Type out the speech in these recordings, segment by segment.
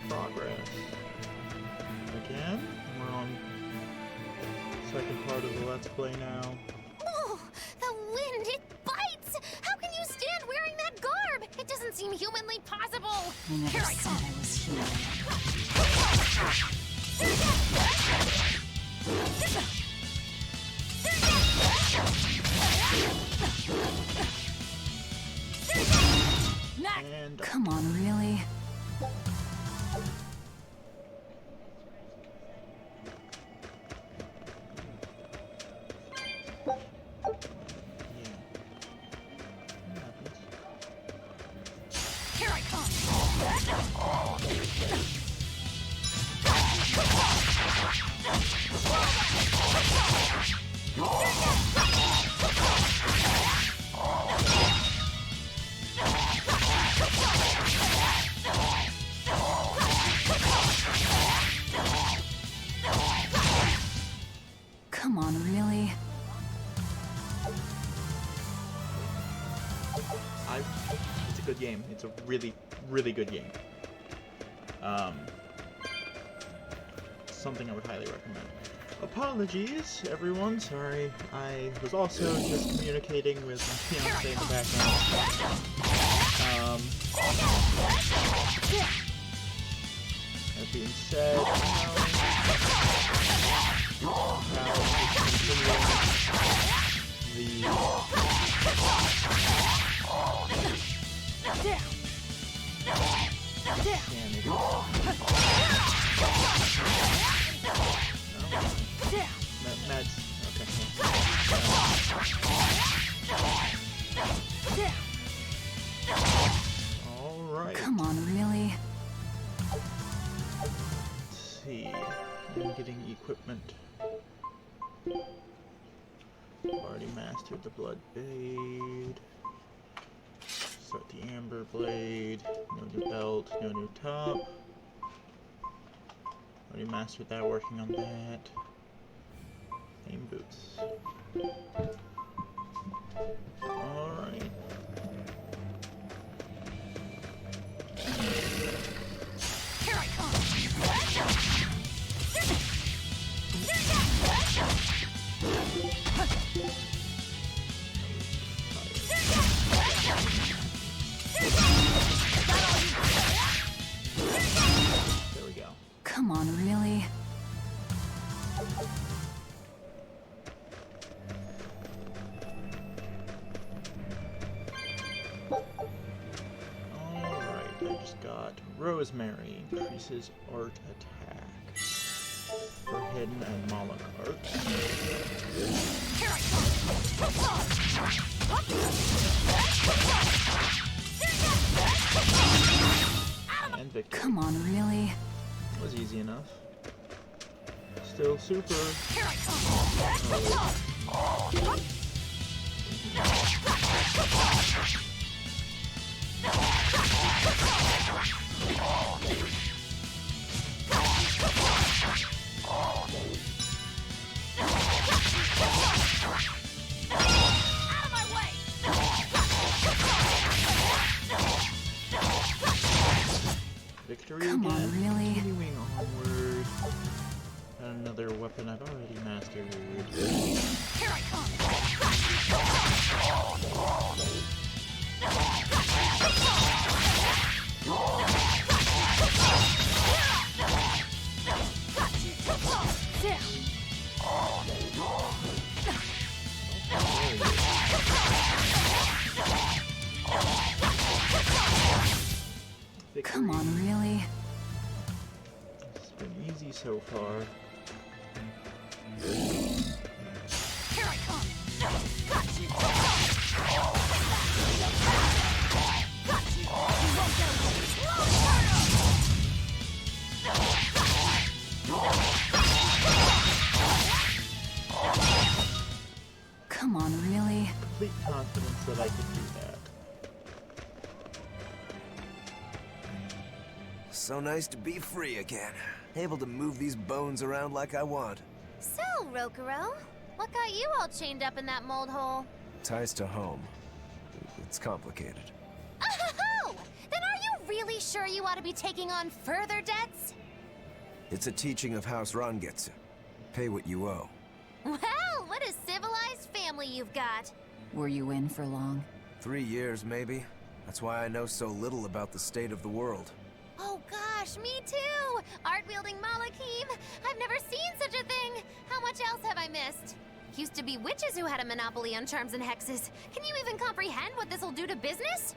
progress. Again, we're on the second part of the Let's Play now. Oh, the wind, it bites! How can you stand wearing that garb? It doesn't seem humanly possible. I never said I was human. And Come on, really? Here I come! Come on, really? It's a good game. It's a really, really good game. Something I would highly recommend. Apologies, everyone. Sorry, I was also just communicating with my fiance in the background. That being said, now Alright. Come on, really? Let's see. I'm getting equipment. Already mastered the Blood Blade. Start the Amber Blade. No new belt, no new top. Already mastered that, working on that. Aim boots. Alright. Here I come! There we go. Come on, really? Alright, I just got Rosemary. Increases art attack. For Hidden and Moloch art. Here I come! And victory. Come on, really? Was easy enough. Still super. Here I come! Out of my way! Victory Come again. on, really? Continuing onward. And another weapon I've already mastered. Here I come! Come on, really? It's been easy so far. Here I come! Got you! Got you! You won't get away! Come on, really? Complete confidence that I could do that. So nice to be free again. Able to move these bones around like I want. So, Rokuro, what got you all chained up in that mold hole? Ties to home. It's complicated. Oh! Then are you really sure you ought to be taking on further debts? It's a teaching of House Rangetsu. Pay what you owe. Well, what a civilized family you've got. Were you in for long? 3 years, maybe. That's why I know so little about the state of the world. Oh gosh, me too! Art-wielding Malakim! I've never seen such a thing! How much else have I missed? Used to be witches who had a monopoly on charms and hexes. Can you even comprehend what this'll do to business?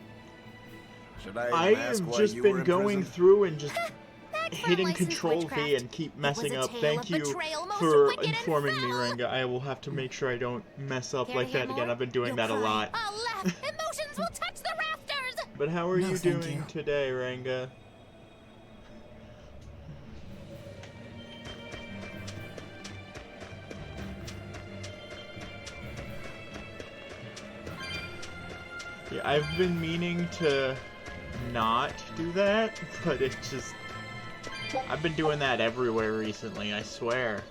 Should I I even ask have why just you were been in going prison? through and just That hitting licensed Control V witchcraft. and keep It messing was a up. tale Thank of you betrayal, most for wicked and informing me, foul. Ranga. I will have to make sure I don't mess up Care like to hear that again. more? I've been doing You'll that a cry. lot. I'll laugh. Emotions will touch the rafters! But how are No, you thank doing you. today, Ranga? Yeah, I've been meaning to not do that, but it just... I've been doing that everywhere recently, I swear.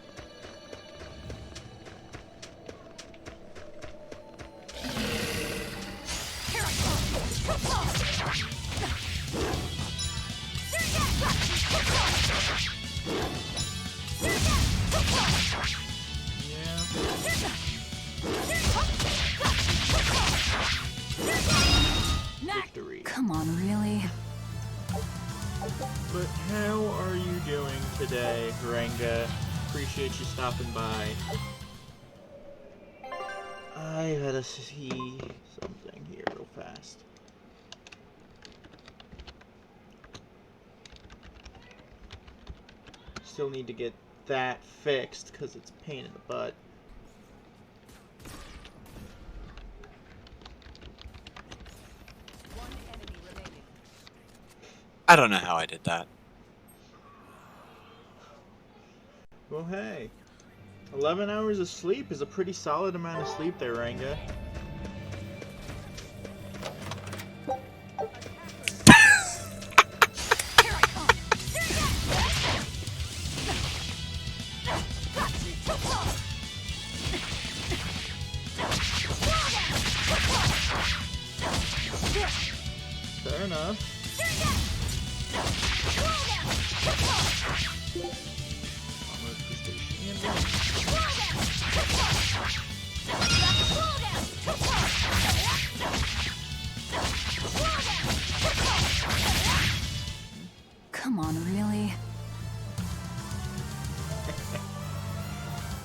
Victory. Come on, really? But how are you doing today, Ranga? Appreciate you stopping by. I gotta see something here real fast. Still need to get that fixed because it's a pain in the butt. I don't know how I did that. Well, hey. 11 hours of sleep is a pretty solid amount of sleep there, Ranga. Fair enough. Almost Come on, really?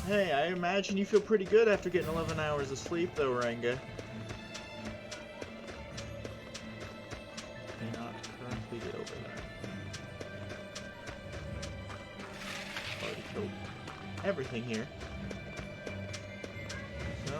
Hey, I imagine you feel pretty good after getting 11 hours of sleep, though, Ranga. Cannot currently get over there. Already killed everything here. So...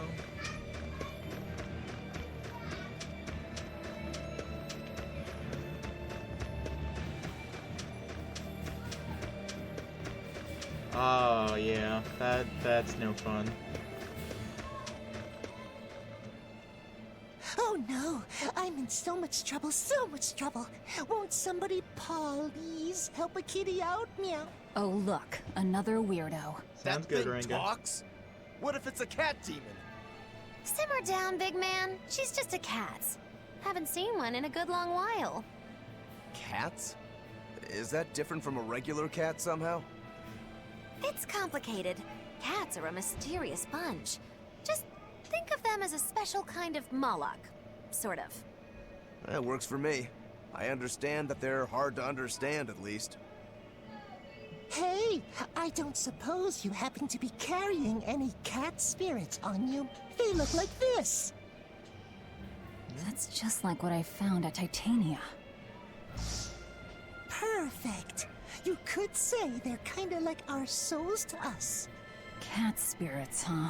Oh, yeah. That's no fun. Oh no, I'm in so much trouble, so much trouble. Won't somebody please help a kitty out? Meow. Oh, look, another weirdo. Sounds good, Ranga. talks? What if it's a cat demon? Simmer down, big man. She's just a cat. Haven't seen one in a good long while. Cats? Is that different from a regular cat somehow? It's complicated. Cats are a mysterious bunch. Just think of them as a special kind of Moloch. Sort of. That works for me. I understand that they're hard to understand, at least. Hey, I don't suppose you happen to be carrying any cat spirits on you? They look like this. That's just like what I found at Titania. Perfect. You could say they're kinda like our souls to us. Cat spirits, huh?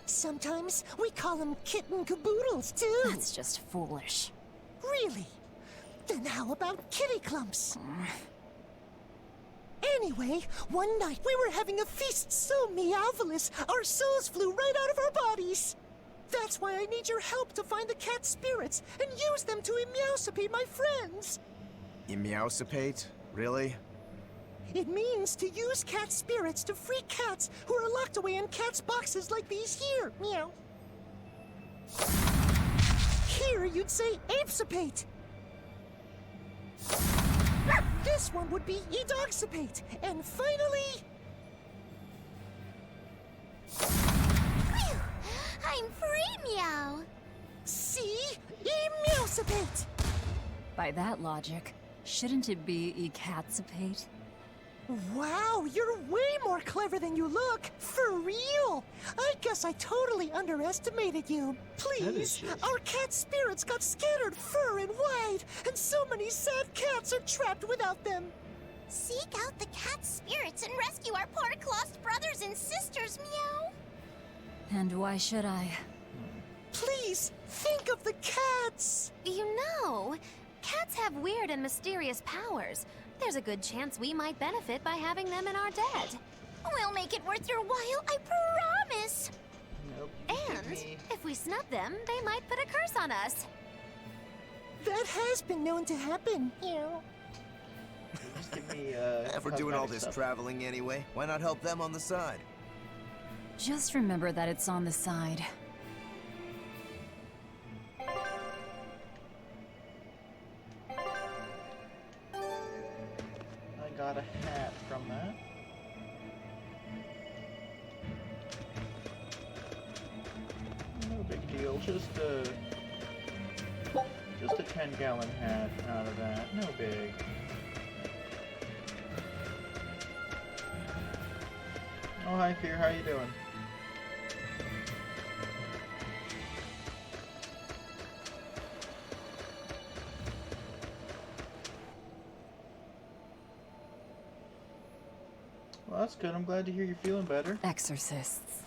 Sometimes we call them kitten caboodles, too. That's just foolish. Really? Then how about kitty clumps? Anyway, one night we were having a feast so meowvelous, our souls flew right out of our bodies. That's why I need your help to find the cat spirits and use them to emeowsipate my friends. Emeowsipate? Really? It means to use cat spirits to free cats who are locked away in cats' boxes like these here. Meow. Here you'd say apesipate. This one would be Edoxipate. And finally... Phew! I'm free, Meow! See? Emeosipate! By that logic, shouldn't it be Ecatsipate? Wow, you're way more clever than you look. For real. I guess I totally underestimated you. Please, just- our cat spirits got scattered far and wide, and so many sad cats are trapped without them. Seek out the cat spirits and rescue our poor lost brothers and sisters, Meow! And why should I? Please, think of the cats. You know, cats have weird and mysterious powers. There's a good chance we might benefit by having them in our debt. We'll make it worth your while, I promise! Nope. And if we snub them, they might put a curse on us. That has been known to happen. Just give me, If we're doing all cosmetic this stuff. traveling anyway, why not help them on the side? Just remember that it's on the side. I got a hat from that. No big deal. Just a 10-gallon hat out of that. No big. Oh, hi, Fear. How you doing? Well, that's good. I'm glad to hear you're feeling better. Exorcists.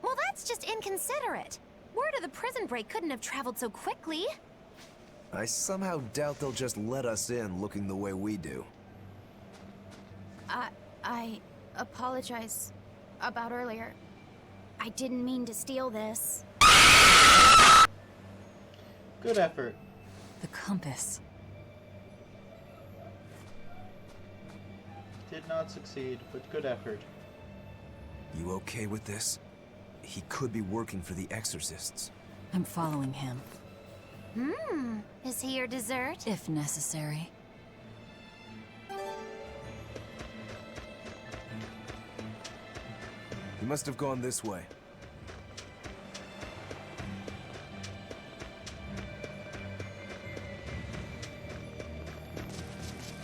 Well, that's just inconsiderate. Word of the prison break couldn't have traveled so quickly. I somehow doubt they'll just let us in looking the way we do. I apologize about earlier. I didn't mean to steal this. Good effort. The compass. Did not succeed, but good effort. You okay with this? He could be working for the exorcists. I'm following him, Is he your dessert? if necessary. He must have gone this way.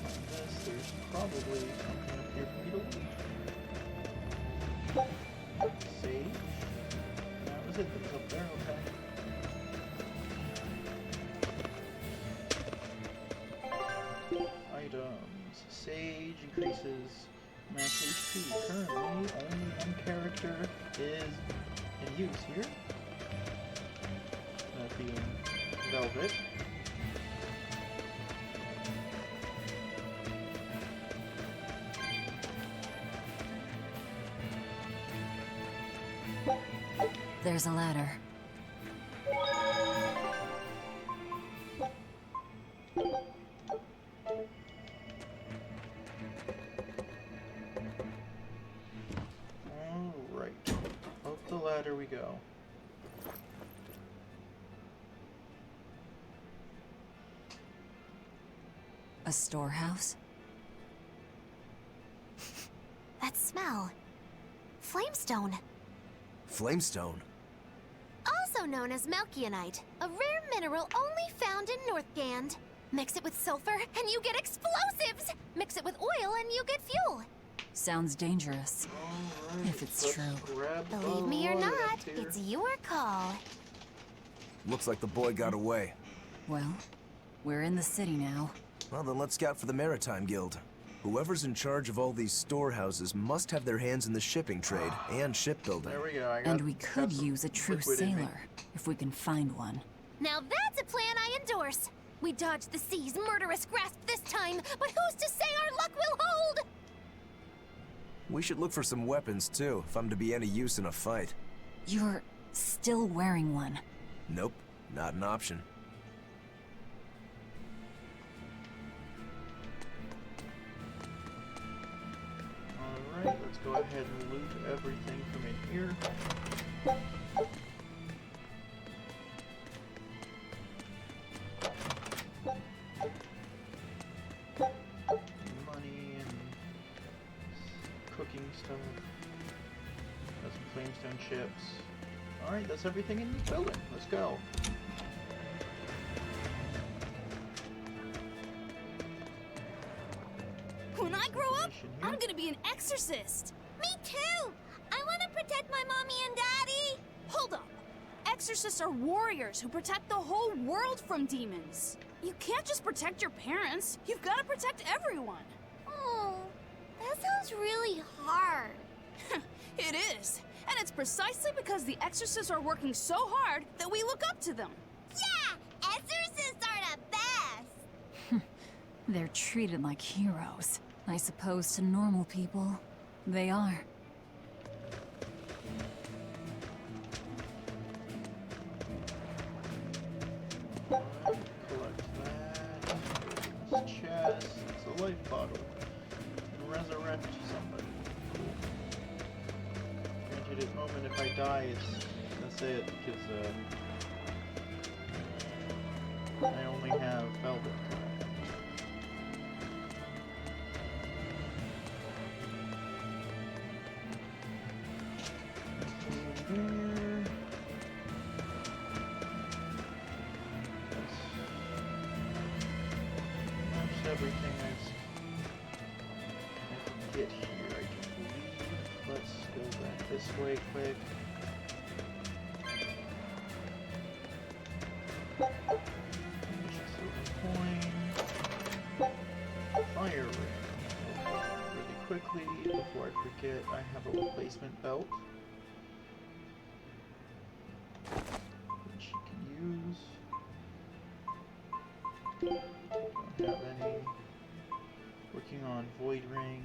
Unless there's probably something up here for me to loot. Sage? That was it that was up there, okay. Items. Sage increases max HP. Currently, only one character is in use here. That being Velvet. There's a ladder. Alright. Up the ladder we go. A storehouse? That smell. Flamestone. Flamestone? Also known as Malkionite, a rare mineral only found in Northgand. Mix it with sulfur and you get explosives! Mix it with oil and you get fuel. Sounds dangerous. Alright, If it's let's true. grab Believe a me or load not, up here. it's your call. Looks like the boy got away. Well, we're in the city now. Well, then let's scout for the Maritime Guild. Whoever's in charge of all these storehouses must have their hands in the shipping trade and shipbuilding. There we go. I got, And we could got some use a true liquid in me. sailor, if we can find one. Now that's a plan I endorse. We dodged the sea's murderous grasp this time, but who's to say our luck will hold? We should look for some weapons, too, if I'm to be any use in a fight. You're still wearing one. Nope, not an option. Alright, let's go ahead and loot everything from in here. Redstone chips. Alright, that's everything in this building. Let's go. When I grow up, Here. I'm gonna be an exorcist. Me too! I want to protect my mommy and daddy! Hold up. Exorcists are warriors who protect the whole world from demons. You can't just protect your parents. You've got to protect everyone. Oh, that sounds really hard. It is. And it's precisely because the exorcists are working so hard that we look up to them. Yeah! Exorcists are the best! They're treated like heroes. I suppose to normal people, they are. Collect that. This chest. It's a life bottle. And resurrect somebody. Cool. Granted, at the moment, if I die, that's it, because I only have velvet. There. That's everything I can get here, I do believe. Let's go back this way quick. Silver coin. Fire ring. Really quickly, before I forget, I have a replacement belt. Which you can use. Don't have any. Working on Void Ring.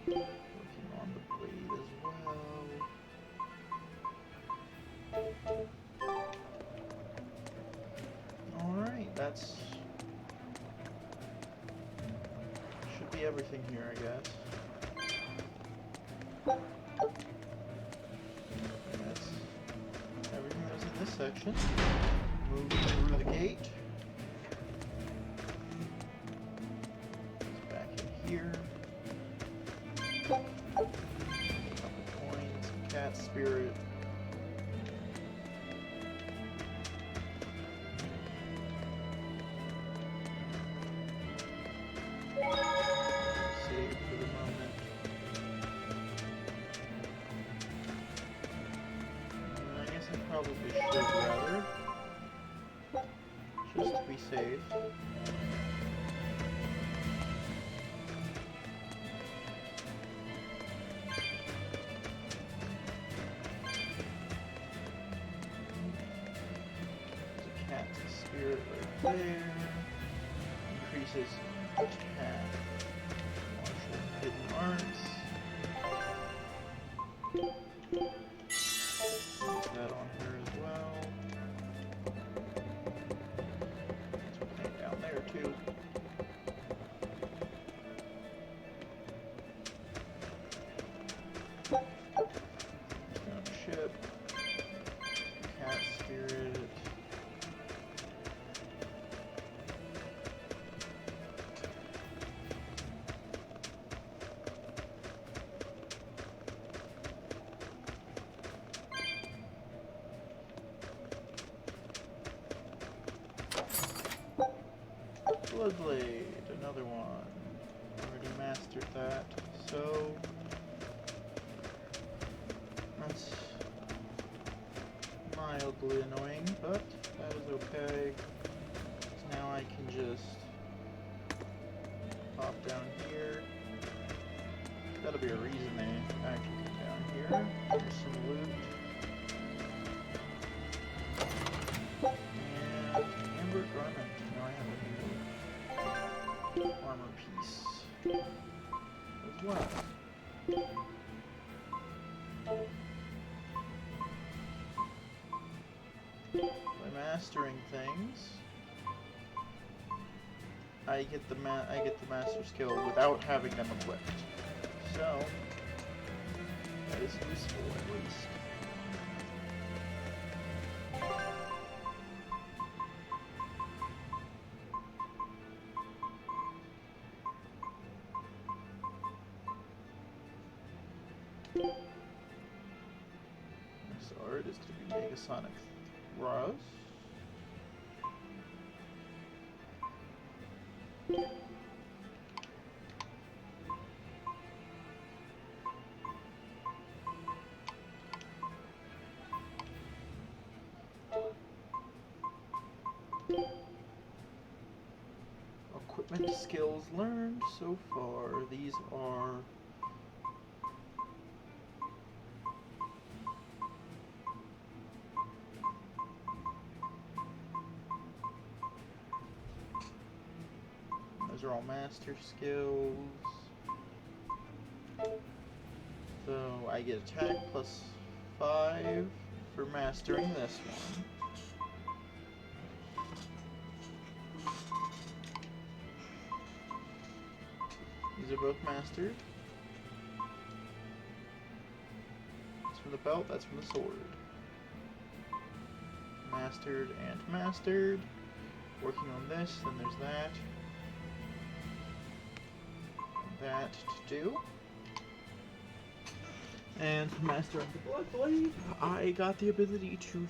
Working on the blade as well. Alright, that's... should be everything here, I guess. That's everything that's in this section. Move through the gate. It's back in here. Couple coins, cat spirit. Save for the moment. I guess I probably should rather. Just to be safe. There's a cat spirit right there. Increases attack. Martial hidden arts. Put that on her as well. Let's put that down there too. Ship. Cat spirit. Bloodblade, another one. Already mastered that, so that's mildly annoying, but that is okay. So now I can just pop down here. That'll be a reason they actually come down here. Here's some loot. And amber garment. Now I have a new armor piece as well. By mastering things, I get the master skill without having them equipped. So that is useful at least. is going to be Megasonic Thrust. Equipment skills learned so far. These are those are all master skills. So I get attack plus 5 for mastering this one. These are both mastered. That's from the belt, that's from the sword. Mastered and mastered. Working on this, then there's that. That to do. And for mastering the blood blade, I got the ability to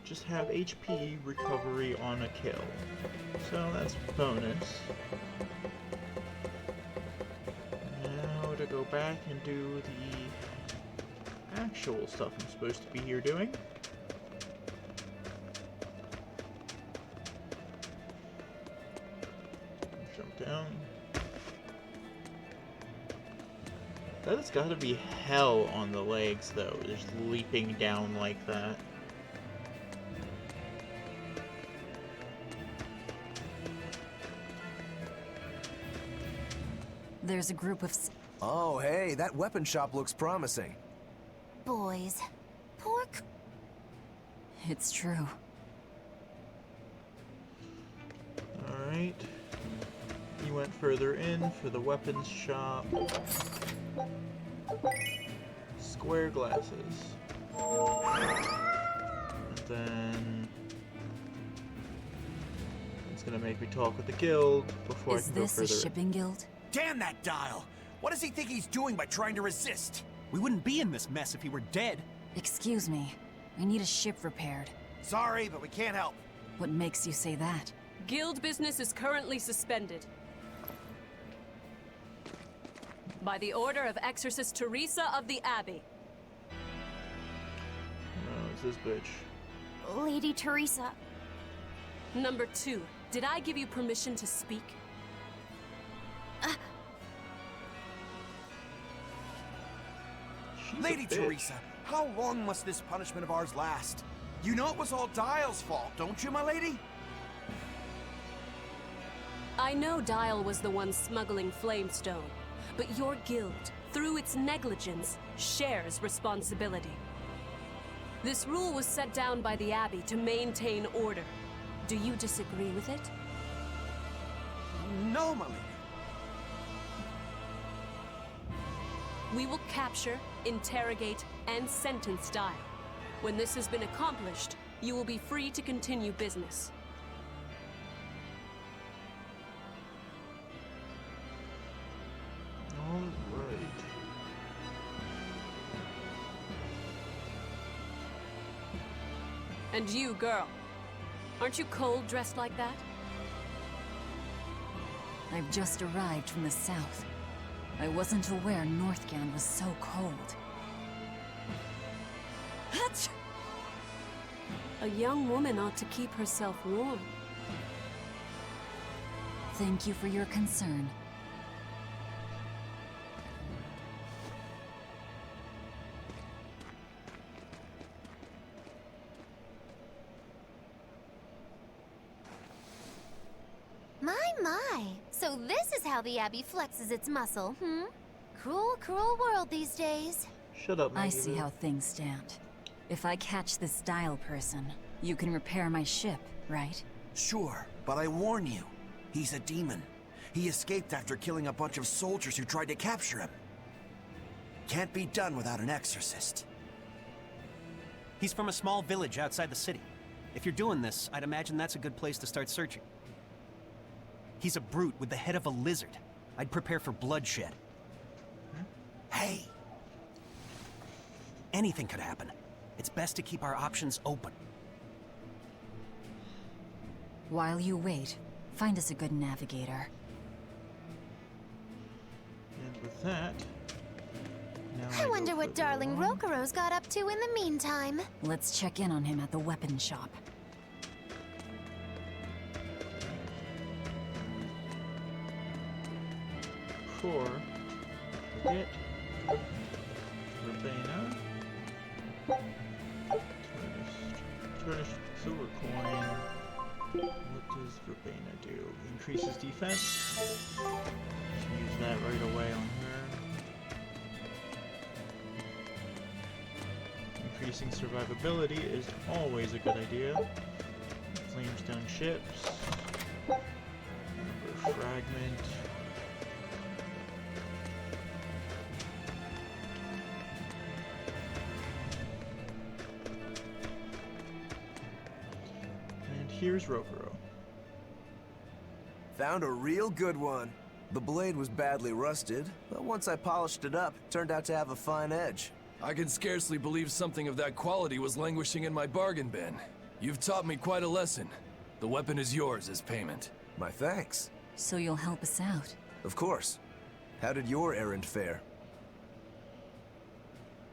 just have HP recovery on a kill. So that's bonus. Now to go back and do the actual stuff I'm supposed to be here doing. Jump down. That has got to be hell on the legs, though, just leaping down like that. There's a group of... Oh, hey, that weapon shop looks promising. Boys. Pork. It's true. Alright. You went further in for the weapons shop. Square glasses. And then... it's gonna make me talk with the guild before I can go further. Is this a shipping guild? Damn that dial! What does he think he's doing by trying to resist? We wouldn't be in this mess if he were dead. Excuse me. I need a ship repaired. Sorry, but we can't help. What makes you say that? Guild business is currently suspended. By the order of Exorcist Teresa of the Abbey. No, it's this bitch. Lady Teresa. Number 2, did I give you permission to speak? She's Lady a bitch. Teresa, how long must this punishment of ours last? You know it was all Dial's fault, don't you, my lady? I know Dial was the one smuggling Flamestone, but your guild, through its negligence, shares responsibility. This rule was set down by the Abbey to maintain order. Do you disagree with it? No, my lady. We will capture, interrogate, and sentence Dial. When this has been accomplished, you will be free to continue business. Alright. And you, girl, aren't you cold dressed like that? I've just arrived from the south. I wasn't aware Northgan was so cold. Hatch! A young woman ought to keep herself warm. Thank you for your concern. My. So this is how the Abbey flexes its muscle, hmm? Cruel, cruel world these days. Shut up, I Maggie. see how things stand. If I catch this Dial person, you can repair my ship, right? Sure, but I warn you, he's a demon. He escaped after killing a bunch of soldiers who tried to capture him. Can't be done without an exorcist. He's from a small village outside the city. If you're doing this, I'd imagine that's a good place to start searching. He's a brute with the head of a lizard. I'd prepare for bloodshed. Hey! Anything could happen. It's best to keep our options open. While you wait, find us a good navigator. And with that, now I go wonder what further darling along. Rokuro's got up to in the meantime. Let's check in on him at the weapon shop. For get Verbena, tarnished silver coin. What does Verbena do? Increases defense. Just use that right away on her. Increasing survivability is always a good idea. Flamestone ships. Number fragment. Here's Rokuro. Found a real good one. The blade was badly rusted, but once I polished it up, it turned out to have a fine edge. I can scarcely believe something of that quality was languishing in my bargain bin. You've taught me quite a lesson. The weapon is yours as payment. My thanks. So you'll help us out? Of course. How did your errand fare?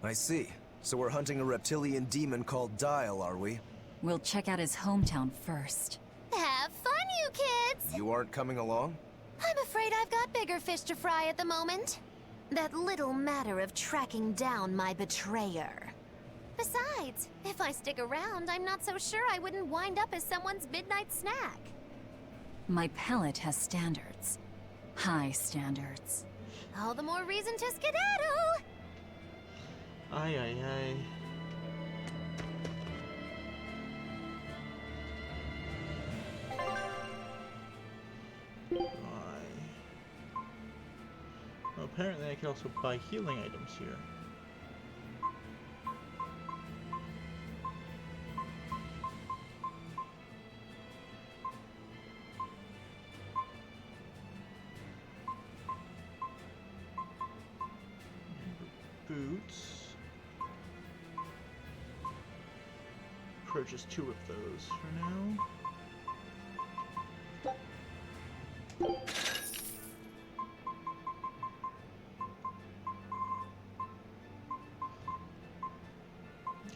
I see. So we're hunting a reptilian demon called Dial, are we? We'll check out his hometown first. Have fun, you kids! You aren't coming along? I'm afraid I've got bigger fish to fry at the moment. That little matter of tracking down my betrayer. Besides, if I stick around, I'm not so sure I wouldn't wind up as someone's midnight snack. My palate has standards. High standards. All the more reason to skedaddle! Aye, aye, aye. Well, apparently I can also buy healing items here. Boots. Purchase 2 of those for now.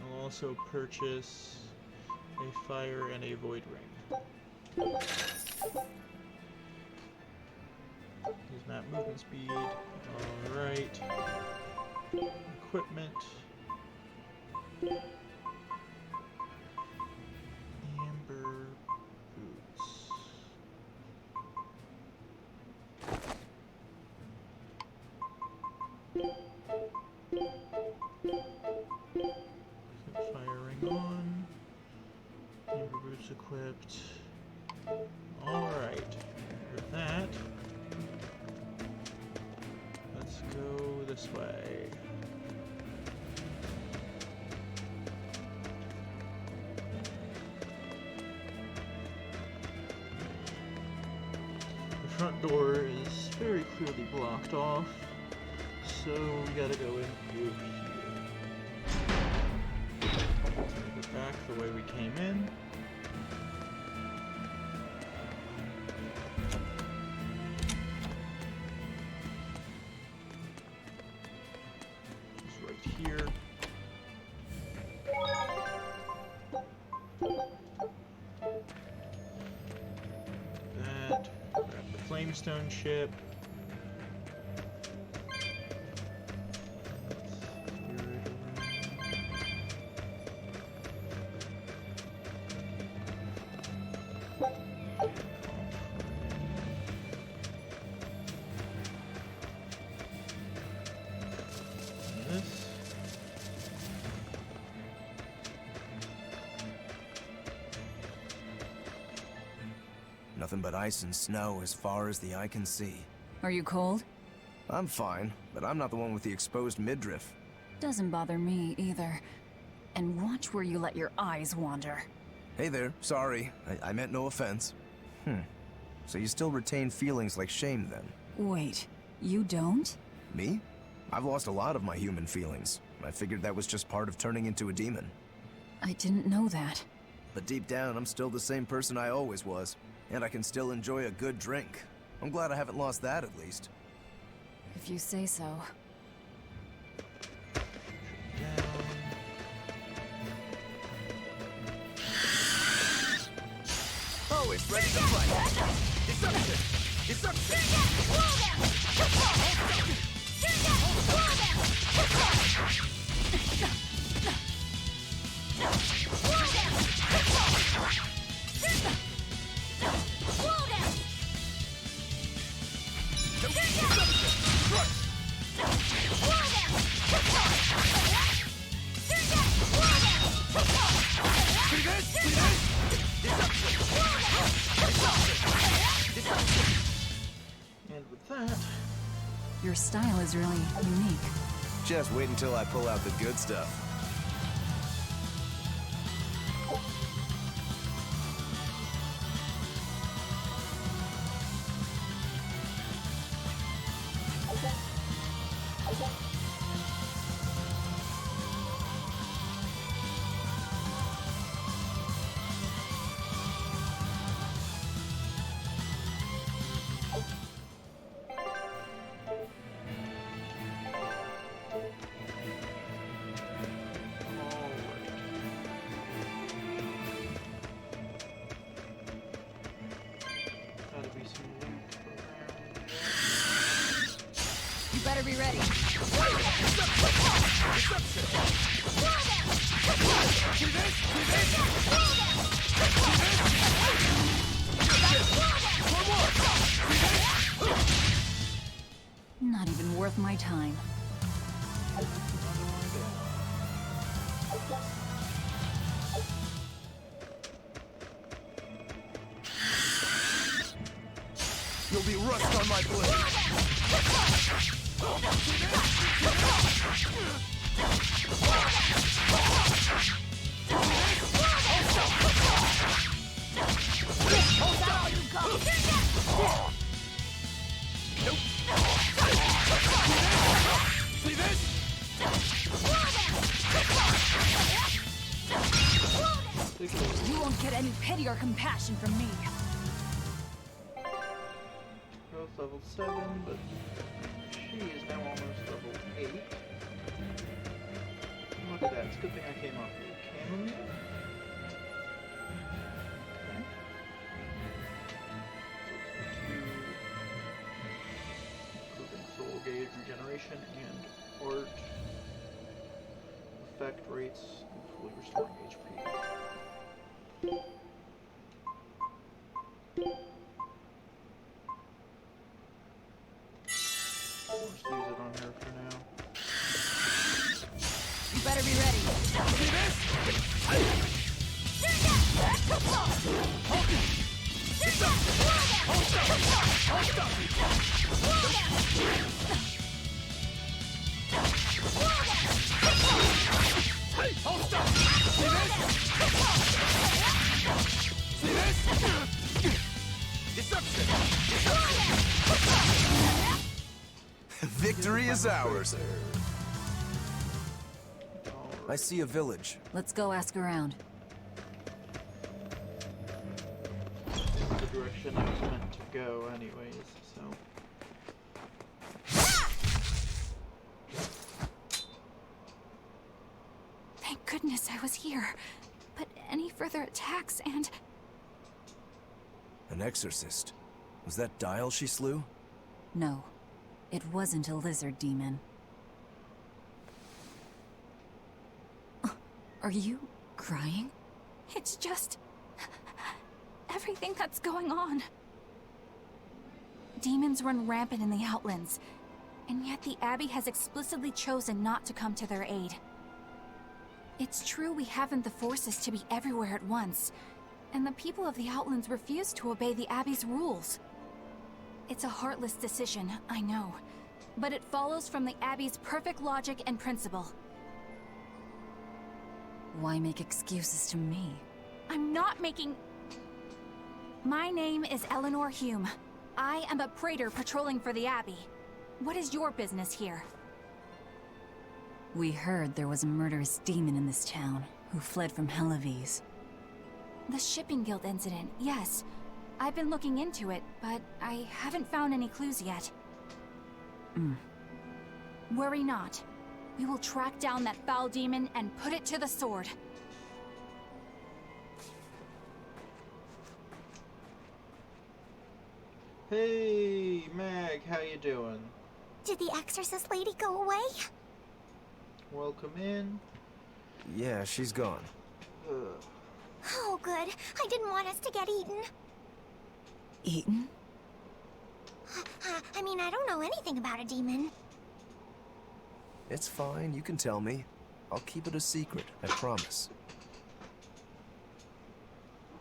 I'll also purchase a fire and a void ring. Use map movement speed. Alright. Equipment. Amber boots. Firing on. Amber boots equipped. Alright. With that, let's go this way. The front door is very clearly blocked off, so we gotta go in through here. Go back the way we came in. Just right here. That. Grab the flamestone ship. This. Nothing but ice and snow as far as the eye can see. Are you cold? I'm fine, but I'm not the one with the exposed midriff. Doesn't bother me either. And watch where you let your eyes wander. Hey there, sorry. I meant no offense. So you still retain feelings like shame then? Wait, you don't? Me? I've lost a lot of my human feelings. I figured that was just part of turning into a demon. I didn't know that. But deep down, I'm still the same person I always was. And I can still enjoy a good drink. I'm glad I haven't lost that, at least. If you say so. Always ready to fight. Deception! Deception! And with that, Your style is really unique. Just wait until I pull out the good stuff. gotta be some loot around. You better be ready. Not even worth my time. You'll be rust on my blade. See this? You won't get any pity or compassion from me. Growth level 7, but she is now almost level 8. Look at that, it's a good thing I came up here. Chamomile? Okay. Improving soul gauge regeneration and art. Effect rates and fully restoring HP. I'll just use it on her for now. You better be ready. Victory is ours. I see a village. Let's go ask around. It's the direction I was meant to go anyways, so... Thank goodness I was here. But any further attacks and... An exorcist. Was that Dial she slew? No, it wasn't a lizard demon. Are you crying? It's just... everything that's going on. Demons run rampant in the Outlands, and yet the Abbey has explicitly chosen not to come to their aid. It's true we haven't the forces to be everywhere at once, and the people of the Outlands refuse to obey the Abbey's rules. It's a heartless decision, I know, but it follows from the Abbey's perfect logic and principle. Why make excuses to me? I'm not making... My name is Eleanor Hume. I am a praetor patrolling for the Abbey. What is your business here? We heard there was a murderous demon in this town who fled from Helavis. The Shipping Guild incident, yes. I've been looking into it, but I haven't found any clues yet. Worry not. We will track down that foul demon and put it to the sword. Hey, Meg, how you doing? Did the exorcist lady go away? Welcome in. Yeah, she's gone. Oh, good. I didn't want us to get eaten. Eaten? I mean, I don't know anything about a demon. It's fine, you can tell me. I'll keep it a secret, I promise.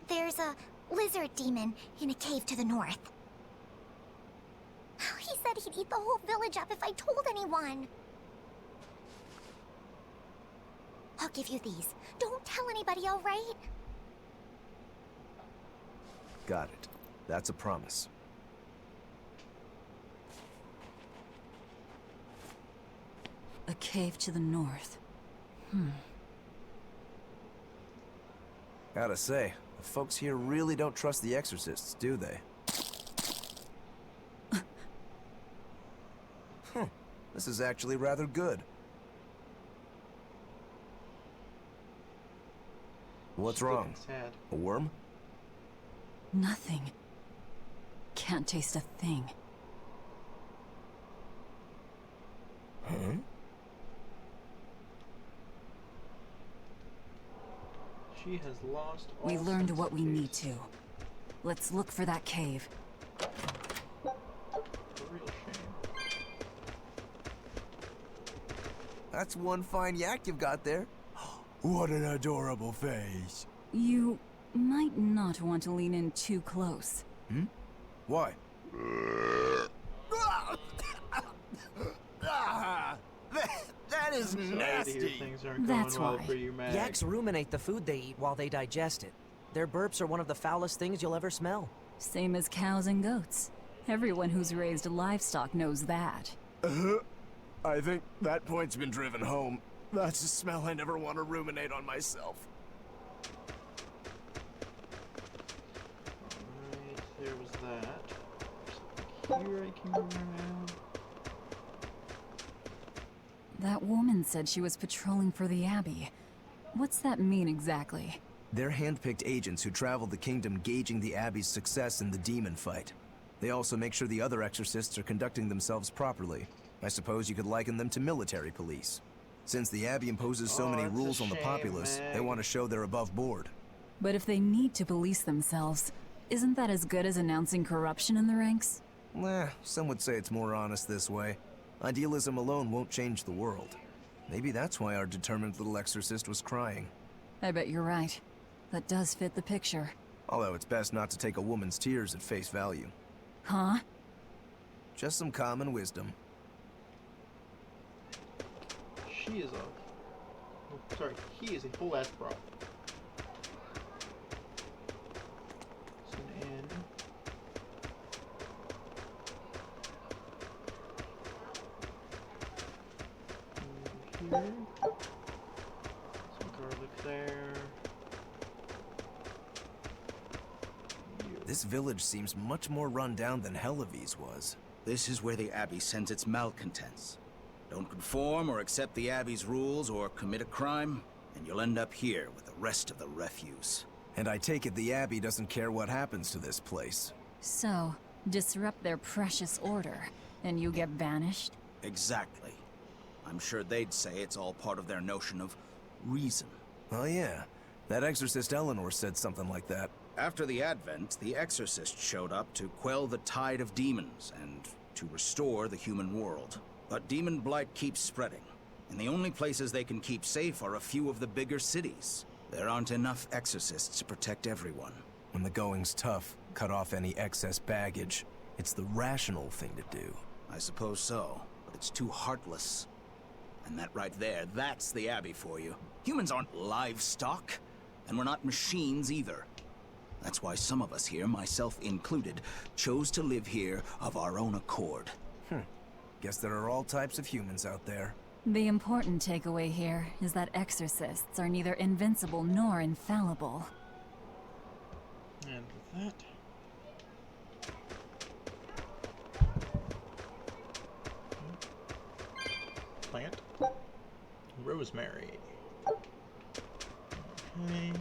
There's a lizard demon in a cave to the north. He said he'd eat the whole village up if I told anyone. I'll give you these. Don't tell anybody, all right? Got it. That's a promise. A cave to the north. Gotta say, the folks here really don't trust the exorcists, do they? This is actually rather good. What's wrong? Sad. A worm? Nothing. Can't taste a thing. Huh? She has lost all We learned sense what of we need taste. to. Let's look for that cave. A real shame. That's one fine yak you've got there. What an adorable face. You might not want to lean in too close. Why? That is Sorry to hear nasty. things aren't That's going well why. for you, Meg. Yaks ruminate the food they eat while they digest it. Their burps are one of the foulest things you'll ever smell. Same as cows and goats. Everyone who's raised livestock knows that. I think that point's been driven home. That's a smell I never want to ruminate on myself. Alright, there was that. Here I can go around. That woman said she was patrolling for the Abbey. What's that mean exactly? They're handpicked agents who travel the kingdom gauging the Abbey's success in the demon fight. They also make sure the other exorcists are conducting themselves properly. I suppose you could liken them to military police. Since the Abbey imposes so many that's a rules on the shame, populace, they Meg. want to show they're above board. But if they need to police themselves, isn't that as good as announcing corruption in the ranks? Some would say it's more honest this way. Idealism alone won't change the world. Maybe that's why our determined little exorcist was crying. I bet you're right. That does fit the picture. Although it's best not to take a woman's tears at face value. Huh? Just some common wisdom. She is a... Oh, sorry, he is a full ass bra. It's an N. Over here. Some garlic there. This village seems much more run down than Helavis was. This is where the Abbey sends its malcontents. Don't conform or accept the Abbey's rules or commit a crime, and you'll end up here with the rest of the refuse. And I take it the Abbey doesn't care what happens to this place. So, disrupt their precious order, and you get banished? Exactly. I'm sure they'd say it's all part of their notion of reason. Oh yeah, that exorcist Eleanor said something like that. After the Advent, the Exorcist showed up to quell the tide of demons and to restore the human world. But demon blight keeps spreading, and the only places they can keep safe are a few of the bigger cities. There aren't enough exorcists to protect everyone. When the going's tough, cut off any excess baggage. It's the rational thing to do. I suppose so, but it's too heartless. And that right there, that's the Abbey for you. Humans aren't livestock, and we're not machines either. That's why some of us here, myself included, chose to live here of our own accord. Guess there are all types of humans out there. The important takeaway here is that exorcists are neither invincible nor infallible. And with that... Plant. Rosemary. Okay.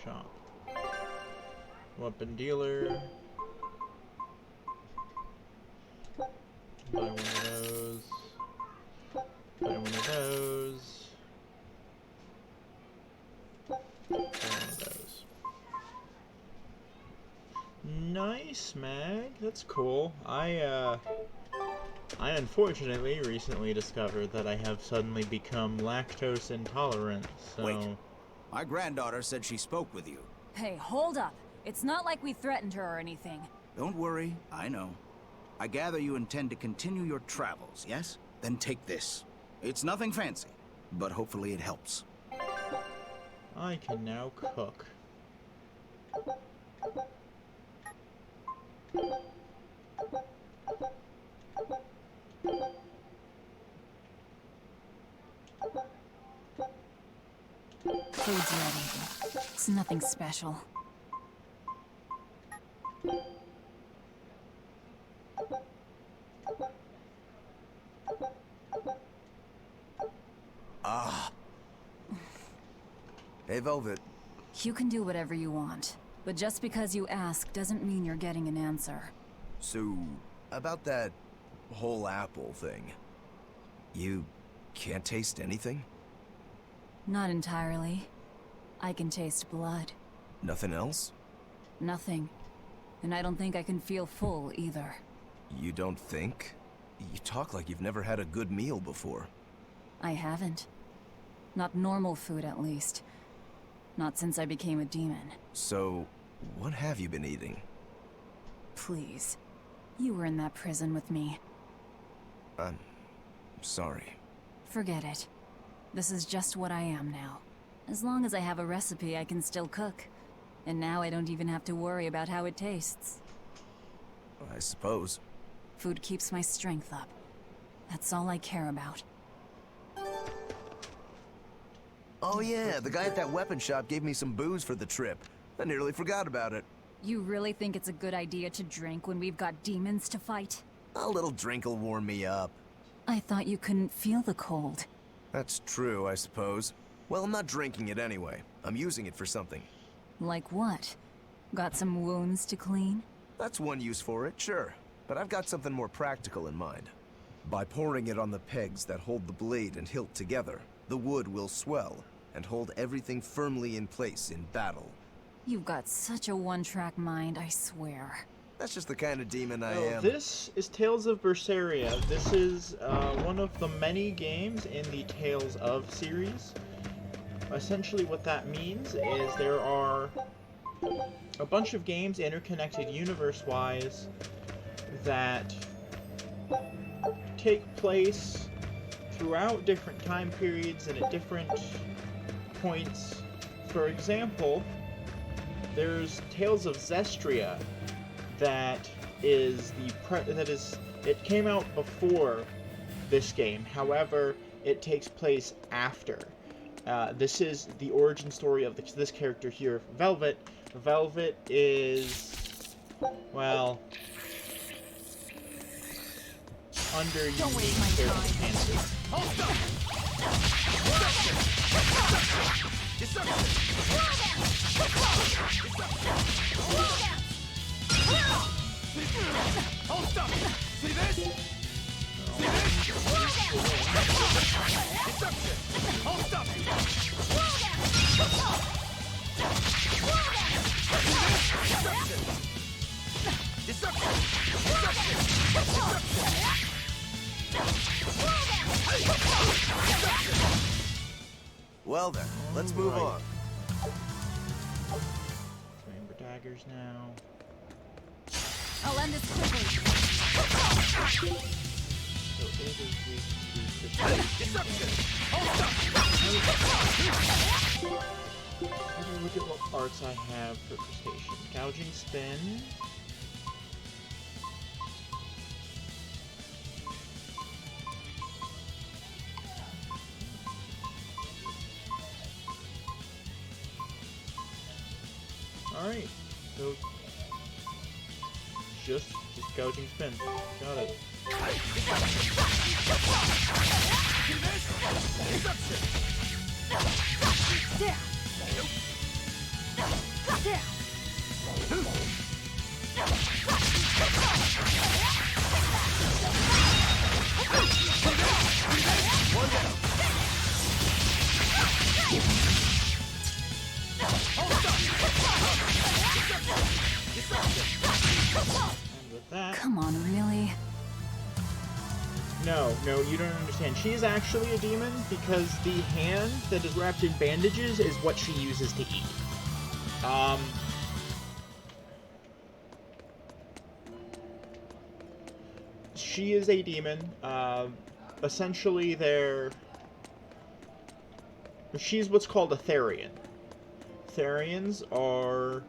Shop. Weapon dealer. Buy one of those. Buy one of those. Buy one of those. Nice, Mag. That's cool. I unfortunately recently discovered that I have suddenly become lactose intolerant, so... Wait. My granddaughter said she spoke with you. Hey, hold up. It's not like we threatened her or anything. Don't worry, I know. I gather you intend to continue your travels, yes? Then take this. It's nothing fancy, but hopefully it helps. I can now cook. Food's ready. It's nothing special. Ah. Hey, Velvet. You can do whatever you want, but just because you ask doesn't mean you're getting an answer. So, about that whole apple thing. You can't taste anything? Not entirely. I can taste blood. Nothing else? Nothing. And I don't think I can feel full either. You don't think? You talk like you've never had a good meal before. I haven't. Not normal food, at least. Not since I became a demon. So, what have you been eating? Please. You were in that prison with me. I'm sorry. Forget it. This is just what I am now. As long as I have a recipe, I can still cook. And now I don't even have to worry about how it tastes. I suppose. Food keeps my strength up. That's all I care about. Oh yeah, the guy at that weapon shop gave me some booze for the trip. I nearly forgot about it. You really think it's a good idea to drink when we've got demons to fight? A little drink'll warm me up. I thought you couldn't feel the cold. That's true, I suppose. Well, I'm not drinking it anyway. I'm using it for something. Like what? Got some wounds to clean? That's one use for it, sure. But I've got something more practical in mind. By pouring it on the pegs that hold the blade and hilt together, the wood will swell and hold everything firmly in place in battle. You've got such a one-track mind, I swear. That's just the kind of demon I am. This is Tales of Berseria. This is one of the many games in the Tales of series. Essentially what that means is there are a bunch of games interconnected universe-wise that take place throughout different time periods and at different points. For example, there's Tales of Zestria that it came out before this game. However, it takes place after. This is the origin story of this character here, Velvet. Velvet is, well, under unique circumstances. Hold up! See this? See this? Deception! Hold up! Deception! Deception! Well then, let's move on. Chamber daggers now. I'll end this quickly. So it is weak to Deception! Let me look at what parts I have for crustacean. Gouging spin. Alright, so just gouging spin. Got it. And with that... Come on, really? No, you don't understand. She is actually a demon because the hand that is wrapped in bandages is what she uses to eat. She is a demon. Essentially, she's what's called a Therian. Therians are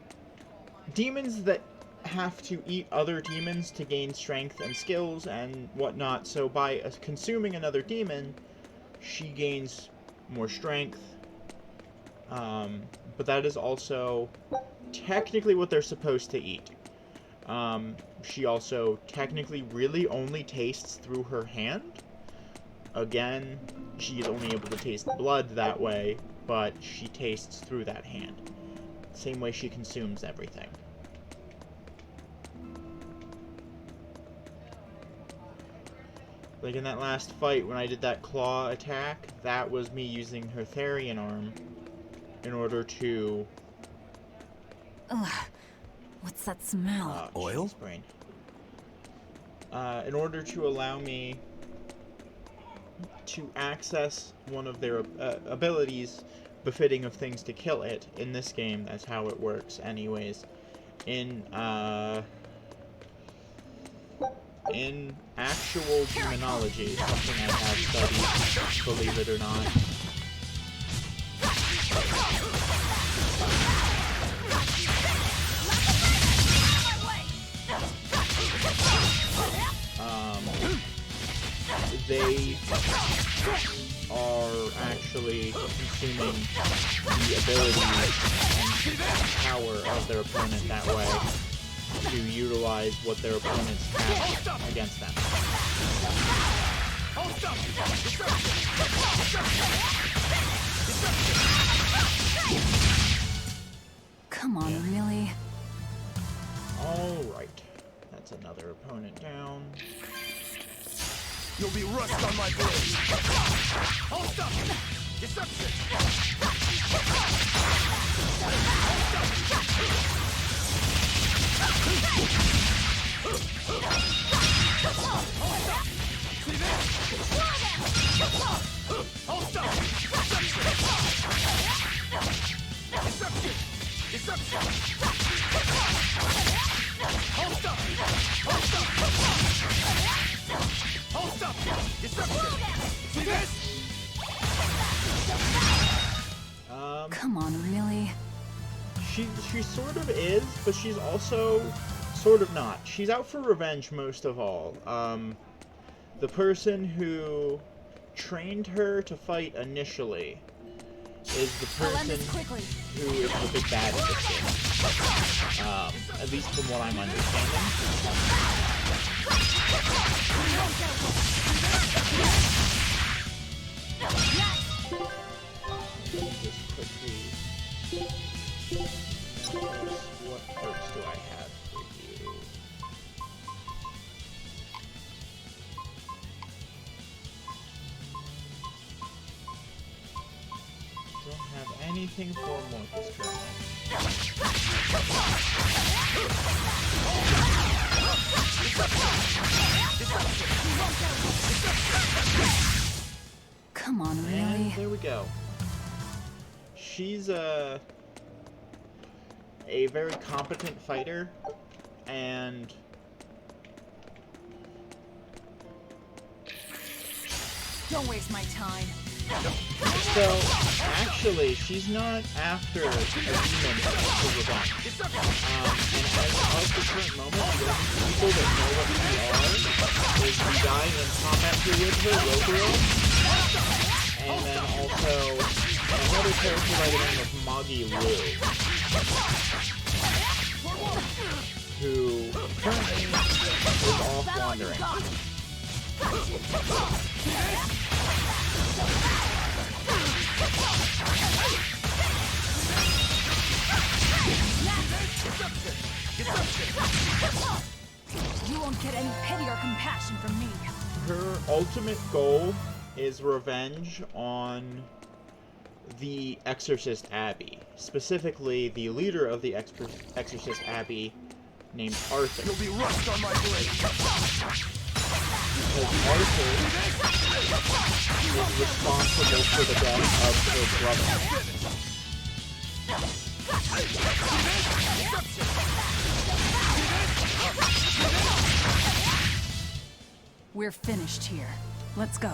demons that have to eat other demons to gain strength and skills and whatnot. So by consuming another demon, she gains more strength. But that is also technically what they're supposed to eat. She also technically really only tastes through her hand. Again, she is only able to taste blood that way, but she tastes through that hand. Same way she consumes everything. Like in that last fight when I did that claw attack, that was me using her Therian arm in order to... Ugh. What's that smell? Oil? Brain. In order to allow me to access one of their abilities befitting of things to kill it. In this game, that's how it works anyways. In actual demonology, something I have studied, believe it or not. They are actually consuming the ability and power of their opponent that way to utilize what their opponents have against them. Come on, really? Alright. That's another opponent down. You'll be rust on my blade. Hold up! Deception! See this? Hold up! Deception! Deception! Hold up! Hold up! Hold up! Deception! See this? Come on, really? She sort of is, but she's also sort of not. She's out for revenge most of all. The person who trained her to fight initially is the person who is the big bad in this game. At least from what I'm understanding. Just quickly. What perks do I have for you? Don't have anything for Morpheus currently. Come on, really? And there we go. She's a very competent fighter, and Don't waste my time. so actually she's not after a demon for revenge. And as of the current moment, the only people that know what we are is the guy in combat here with her, Rogro, and then also another character by the name of Moggy Lou. currently is off wandering. You won't get any pity or compassion from me. Her ultimate goal is revenge on the Exorcist Abbey. Specifically, the leader of the Exorcist Abbey, named Arthur. You'll be rust on my blade. Because Arthur is responsible for the death of her brother. We're finished here. Let's go.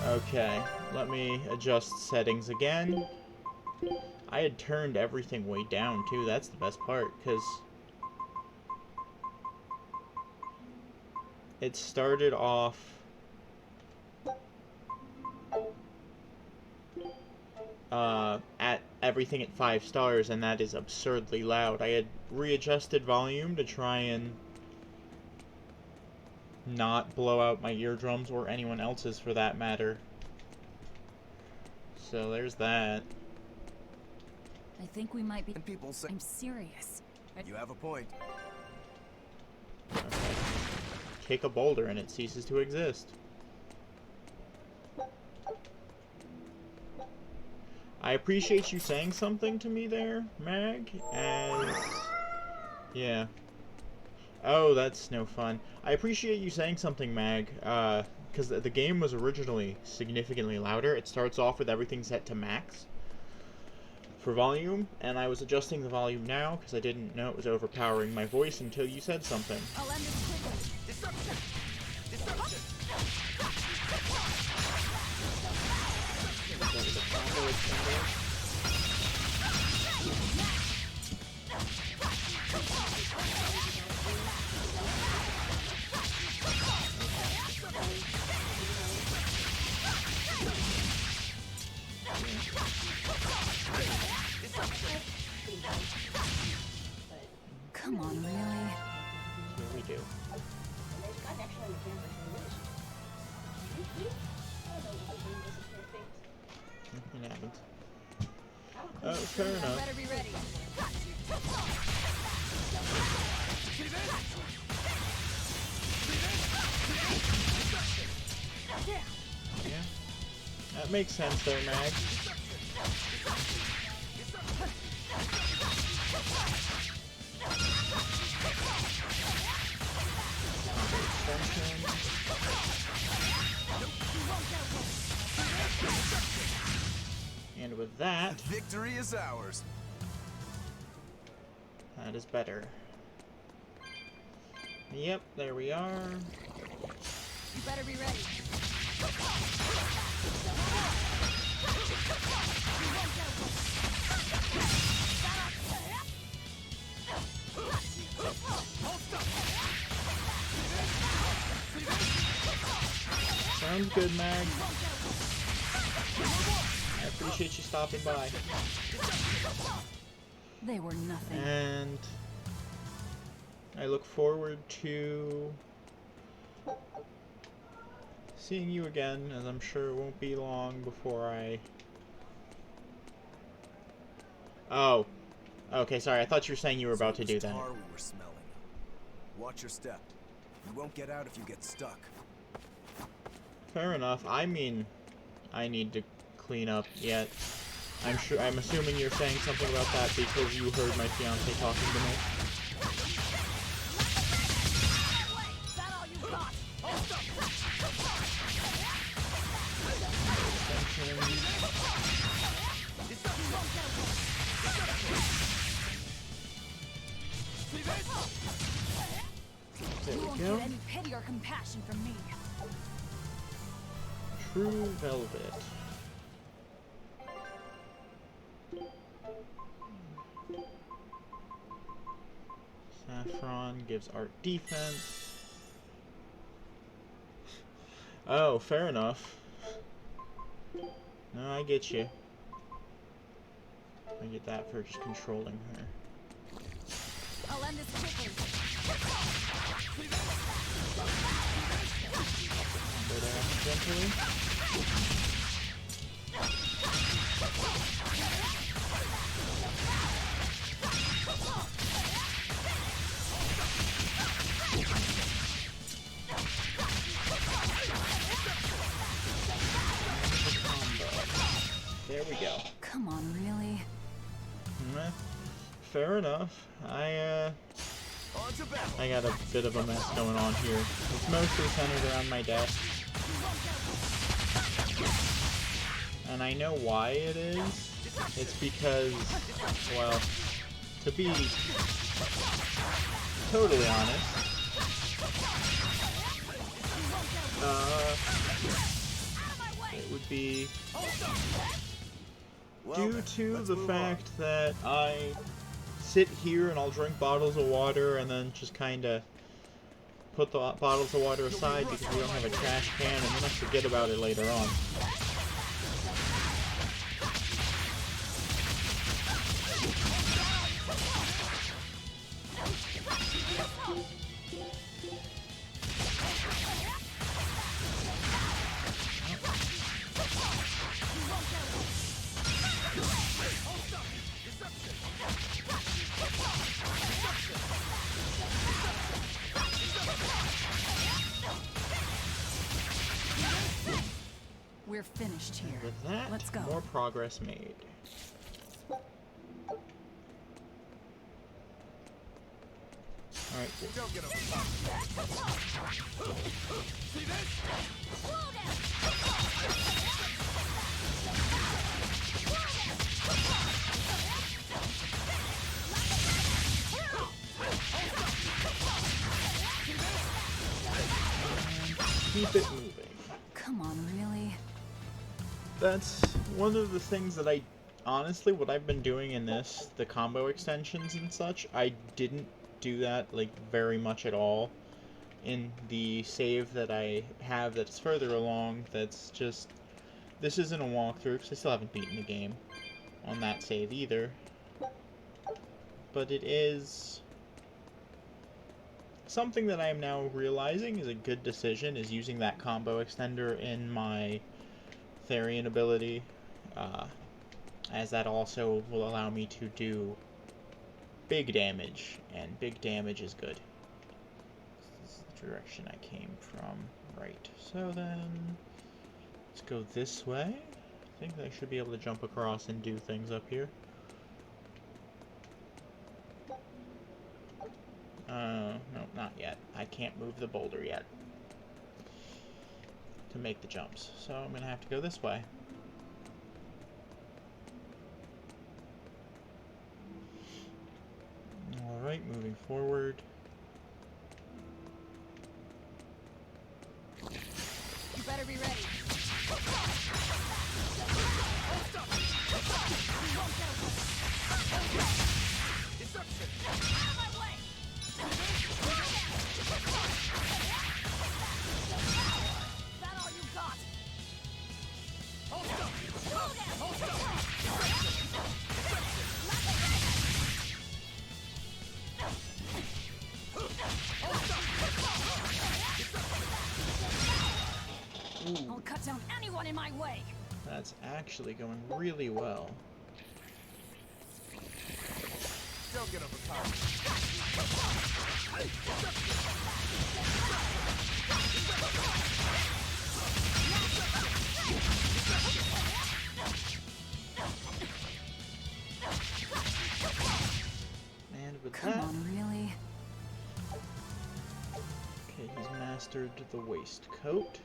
Okay, let me adjust settings again. I had turned everything way down too, that's the best part, because it started off at everything at 5 stars, and that is absurdly loud. I had readjusted volume to try and not blow out my eardrums, or anyone else's for that matter. So there's that. I think we might be... And people say... I'm serious. You have a point. Okay. Kick a boulder and it ceases to exist. I appreciate you saying something to me there, Mag, as... Yeah. Oh, that's no fun. I appreciate you saying something, Mag, because the game was originally significantly louder. It starts off with everything set to max for volume, and I was adjusting the volume now because I didn't know it was overpowering my voice until you said something. I'll end this quickly. Disruption! Disruption! Come on, really? Here we do. It happens. Oh, fair enough. Better be ready. Yeah. That makes sense there, Mag. And with that, Victory is ours. that is better. Yep, there we are. You better be ready. Sounds good, Mag. I appreciate you stopping by. They were nothing. And I look forward to seeing you again, as I'm sure it won't be long before I... Oh. Okay, sorry. I thought you were saying you were about to do that. Tar we were smelling. Watch your step. You won't get out if you get stuck. Fair enough. I mean, I need to clean up yet. I'm assuming you're saying something about that because you heard my fiance talking to me. There You we won't go. get any pity or compassion from me. True Velvet. Saffron gives art defense. Oh, fair enough. No, I get you. I get that for just controlling her. I'll end this quickly. Go down gently. There we go. Come on, really? Fair enough. I got a bit of a mess going on here. It's mostly centered around my desk. And I know why it is. It's because, well, to be totally honest, it would be due to the fact that I sit here and I'll drink bottles of water and then just kind of put the bottles of water aside because we don't have a trash can, and then I forget about it later on. We're finished here. With that, Let's go. more progress made. Alright, cool. Keep it moving. Come on, really? That's one of the things that honestly, what I've been doing in this, the combo extensions and such, I didn't do that, like, very much at all in the save that I have that's further along. That's just, this isn't a walkthrough, because I still haven't beaten the game on that save either. But it is something that I am now realizing is a good decision, is using that combo extender in my Therian ability, as that also will allow me to do big damage, and big damage is good. This is the direction I came from. Right, so then let's go this way. I think I should be able to jump across and do things up here. No, not yet. I can't move the boulder yet to make the jumps, so I'm gonna have to go this way. Alright, moving forward. You better be ready. That all you got? I'll cut down anyone in my way. That's actually going really well. Don't get overpowered. And with Come that, on, really? okay, he's mastered the waistcoat.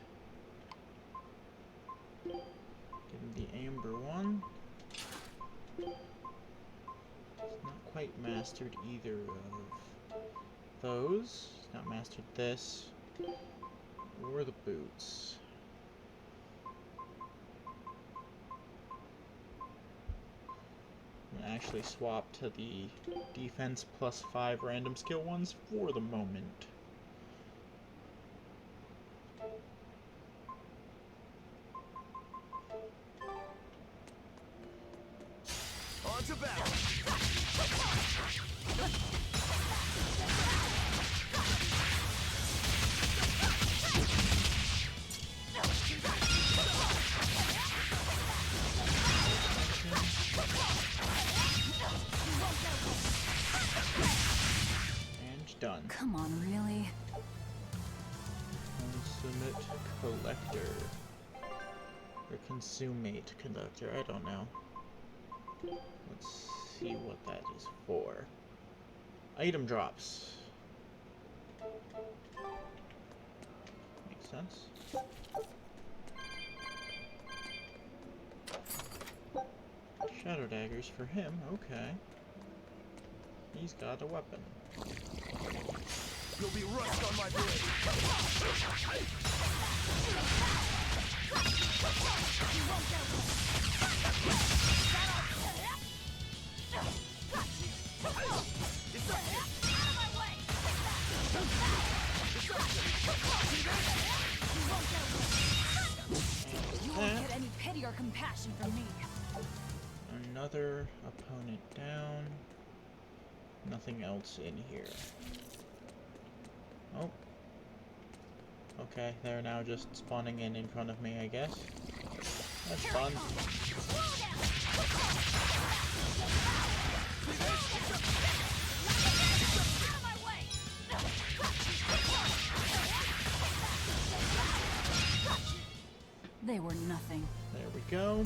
Give him the amber one. He's not quite mastered either of those. He's not mastered this or the boots. I'm gonna actually swap to the defense +5 random skill ones for the moment. On to battle. And done. Come on, really? Consummate collector. Or consummate conductor, I don't know. Let's see what that is for. Item drops. Makes sense. Shadow daggers for him, okay. He's got a weapon. You'll be rust on my blade. You won't get any pity or compassion from me. Another opponent down. Nothing else in here. Oh. Okay, they're now just spawning in front of me, I guess. That's fun. They were nothing. There we go.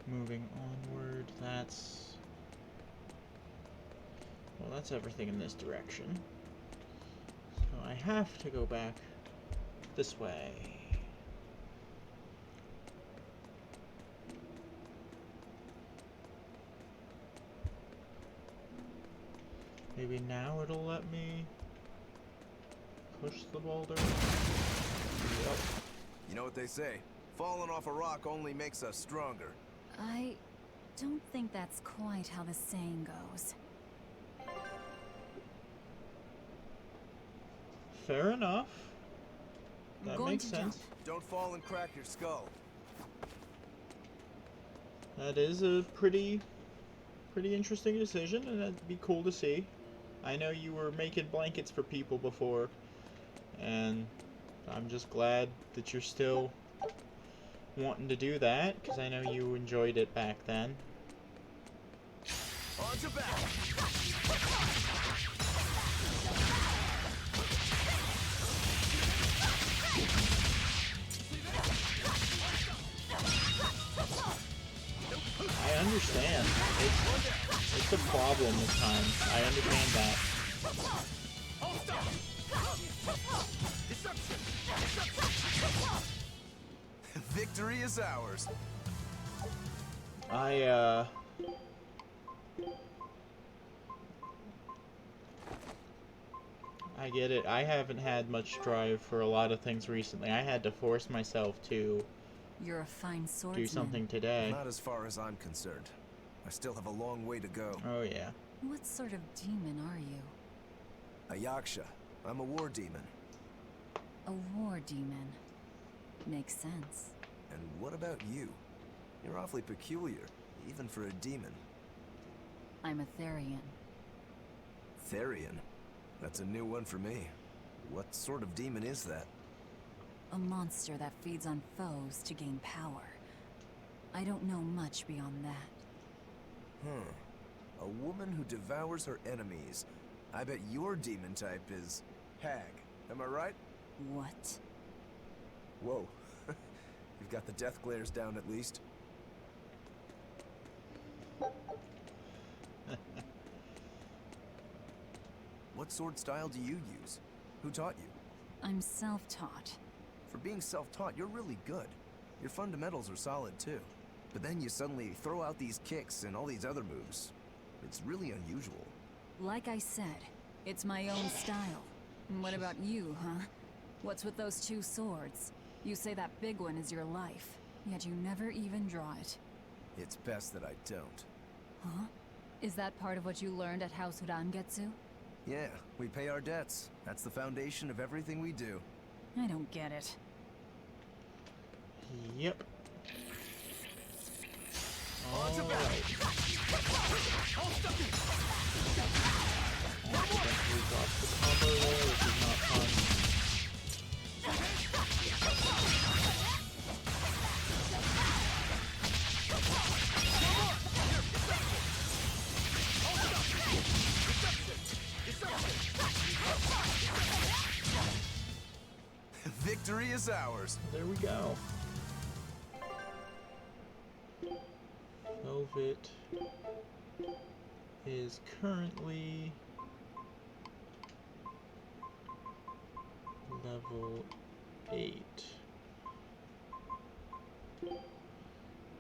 Moving onward, that's... well, that's everything in this direction. So I have to go back this way. Maybe now it'll let me push the boulder. Yep. You know what they say? Falling off a rock only makes us stronger. I don't think that's quite how the saying goes. Fair enough. That makes sense. Don't fall and crack your skull. That is a pretty interesting decision, and that'd be cool to see. I know you were making blankets for people before, and I'm just glad that you're still wanting to do that, because I know you enjoyed it back then. On to battle. I understand. It's a problem at times. I understand that. Victory is ours. I get it. I haven't had much drive for a lot of things recently. I had to force myself to You're a fine swordsman. do something today. Not as far as I'm concerned. I still have a long way to go. Oh yeah. What sort of demon are you? A Yaksha. I'm a war demon. A war demon. Makes sense. And what about you? You're awfully peculiar, even for a demon. I'm a Therian. Therian? That's a new one for me. What sort of demon is that? A monster that feeds on foes to gain power. I don't know much beyond that. A woman who devours her enemies. I bet your demon type is hag. Am I right? What? Whoa. You've got the death glares down at least. What sword style do you use? Who taught you? I'm self-taught. For being self-taught, you're really good. Your fundamentals are solid too. But then you suddenly throw out these kicks and all these other moves. It's really unusual. Like I said, it's my own style. And what about you, huh? What's with those two swords? You say that big one is your life, yet you never even draw it. It's best that I don't. Huh? Is that part of what you learned at House Urangetsu? Yeah, we pay our debts. That's the foundation of everything we do. I don't get it. Yep. accidentally dropped the combo there, which is not fun. Victory is ours. There we go. Velvet is currently level 8.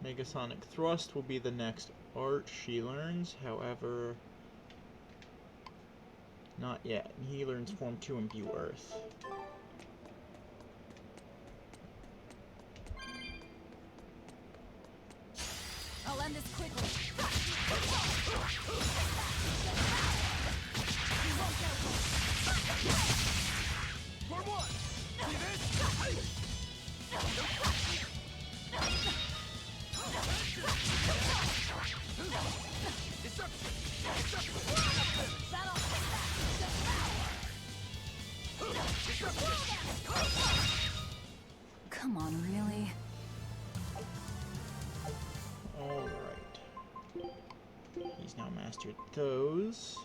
Megasonic Thrust will be the next art she learns, however, not yet. He learns Form 2 Imbue Earth. I'll end this quickly. For what? See this? Come on, really? Alright. He's now mastered those.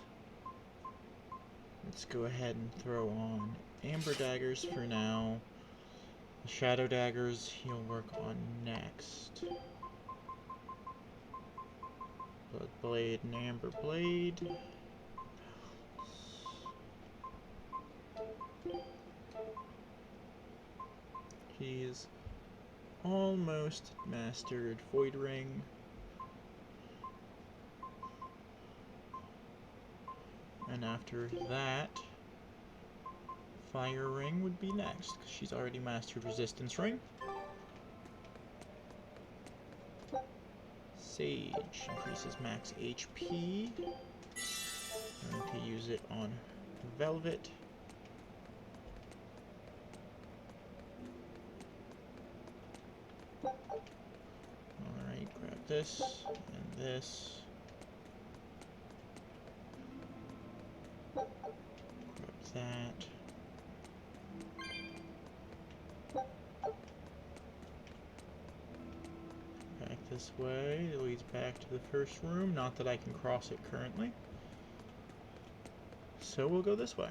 Let's go ahead and throw on Amber Daggers for now. The Shadow Daggers he'll work on next. Blood Blade and Amber Blade. He's almost mastered Void Ring. And after that, Fire Ring would be next, because she's already mastered Resistance Ring. Sage increases max HP. I'm going to use it on Velvet. Alright, grab this and this. Grab that. Back this way. It leads back to the first room. Not that I can cross it currently. So we'll go this way.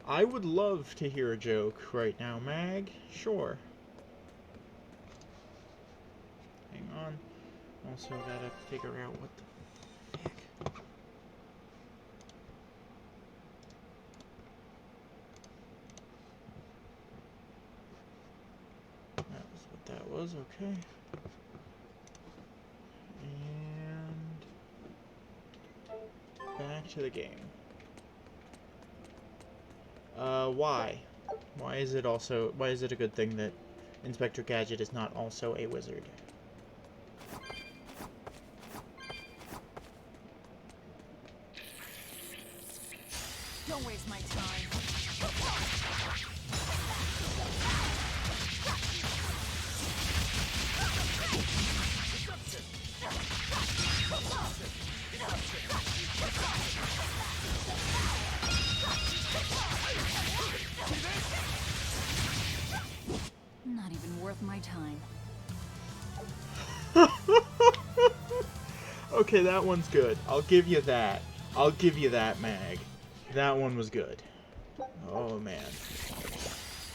I would love to hear a joke right now, Mag. Sure. Hang on. Also gotta figure out what the heck. That was what that was, okay. And back to the game. Why? Why is it a good thing that Inspector Gadget is not also a wizard? Don't waste my time. Not even worth my time. Okay, that one's good. I'll give you that. I'll give you that, Mag. That one was good. Oh, man.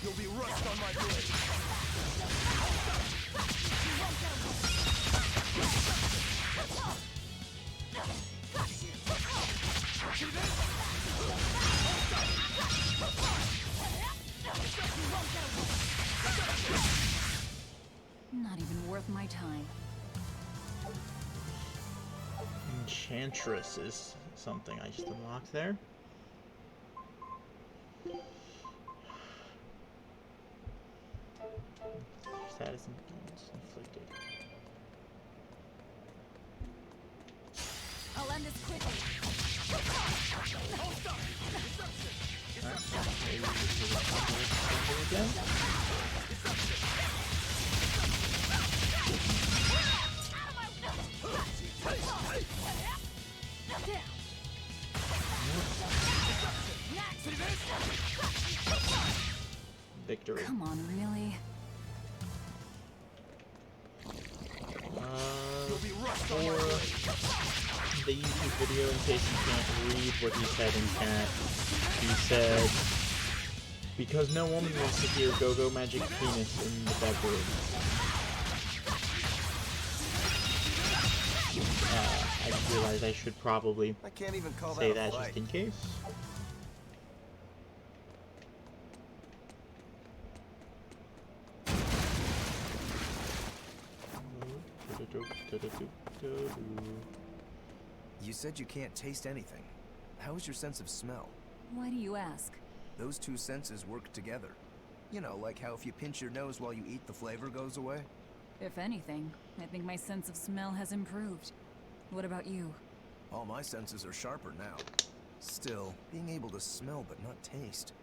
You'll be rust on my blade. Not even worth my time. Enchantress is something I just unlocked there. Status inflicted. I'll end this quickly. Maybe we should combo again. Come on, really? For the YouTube video, in case you can't read what he said in chat, he said, because no woman wants to hear Go-Go Magic Penis in the bedroom. I realize I should probably say that just in case. You said you can't taste anything. How is your sense of smell? Why do you ask? Those two senses work together. You know, like how if you pinch your nose while you eat, the flavor goes away? If anything, I think my sense of smell has improved. What about you? All my senses are sharper now. Still, being able to smell but not taste.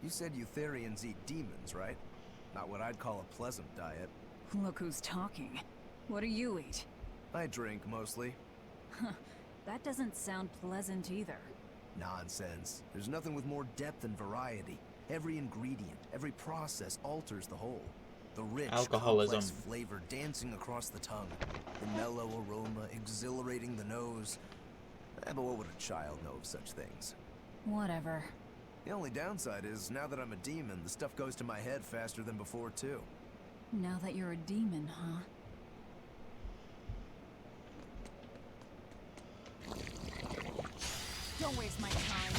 You said Eutherians eat demons, right? Not what I'd call a pleasant diet. Look who's talking. What do you eat? I drink, mostly. That doesn't sound pleasant either. Nonsense. There's nothing with more depth and variety. Every ingredient, every process alters the whole. The rich, alcoholism, complex flavor dancing across the tongue. The mellow aroma exhilarating the nose. But what would a child know of such things? Whatever. The only downside is, now that I'm a demon, the stuff goes to my head faster than before, too. Now that you're a demon, huh? Don't waste my time.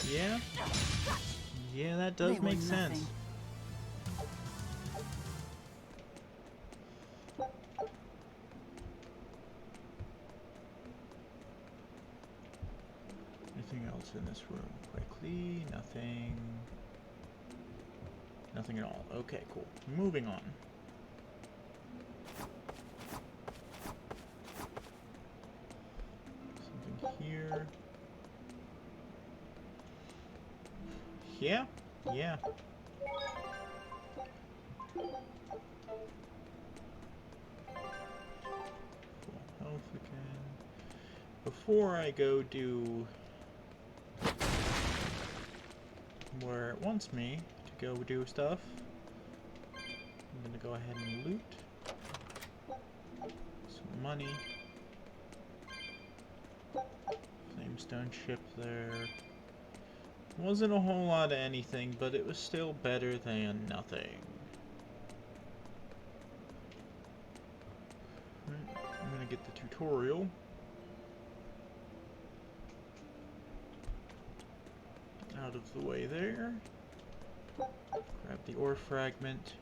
Yeah? Yeah, that does make sense. Anything else in this room? Quickly, nothing. Nothing at all. Okay, cool. Moving on. Something here. Yeah? Yeah. Full health again. Before I go do where it wants me to go do stuff, I'm gonna go ahead and loot some money. Flamestone ship there. Wasn't a whole lot of anything, but it was still better than nothing. I'm gonna get the tutorial. Out of the way there. Grab the ore fragment.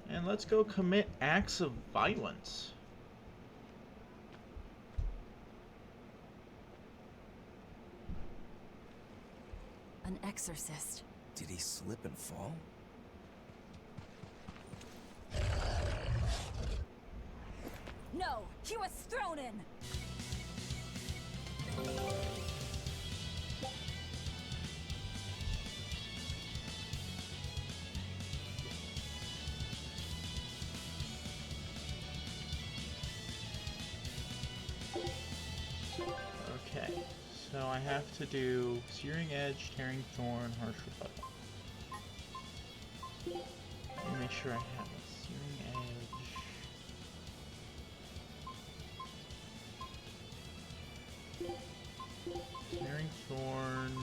And let's go commit acts of violence. An exorcist. Did he slip and fall? No, he was thrown in. Okay, so I have to do Searing Edge, Tearing Thorn, Harsh Rebuttal. Let me make sure I have a Searing Edge. Tearing Thorn,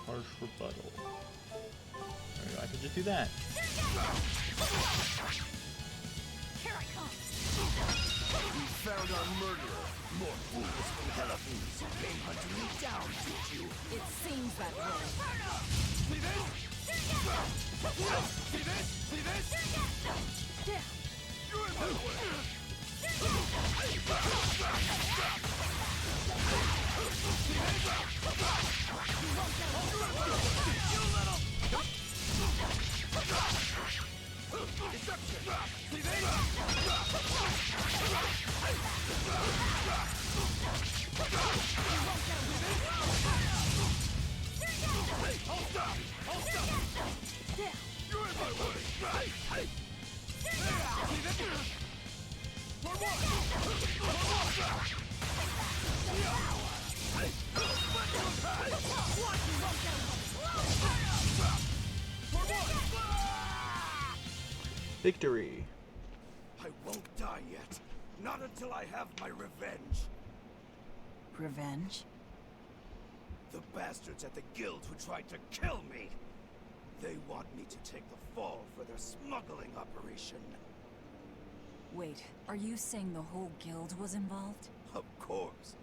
Harsh Rebuttal. There we go, I could just do that. Here I come. We found our murderer. More fools from Hellafoods who came hunting me down, did you? It seems that way. See this? See this? See this? You're in my way. Hold up! Victory. I won't die yet. Not until I have my revenge. Revenge? The bastards at the guild who tried to kill me. They want me to take the fall for their smuggling operation. Wait, are you saying the whole guild was involved? Of course.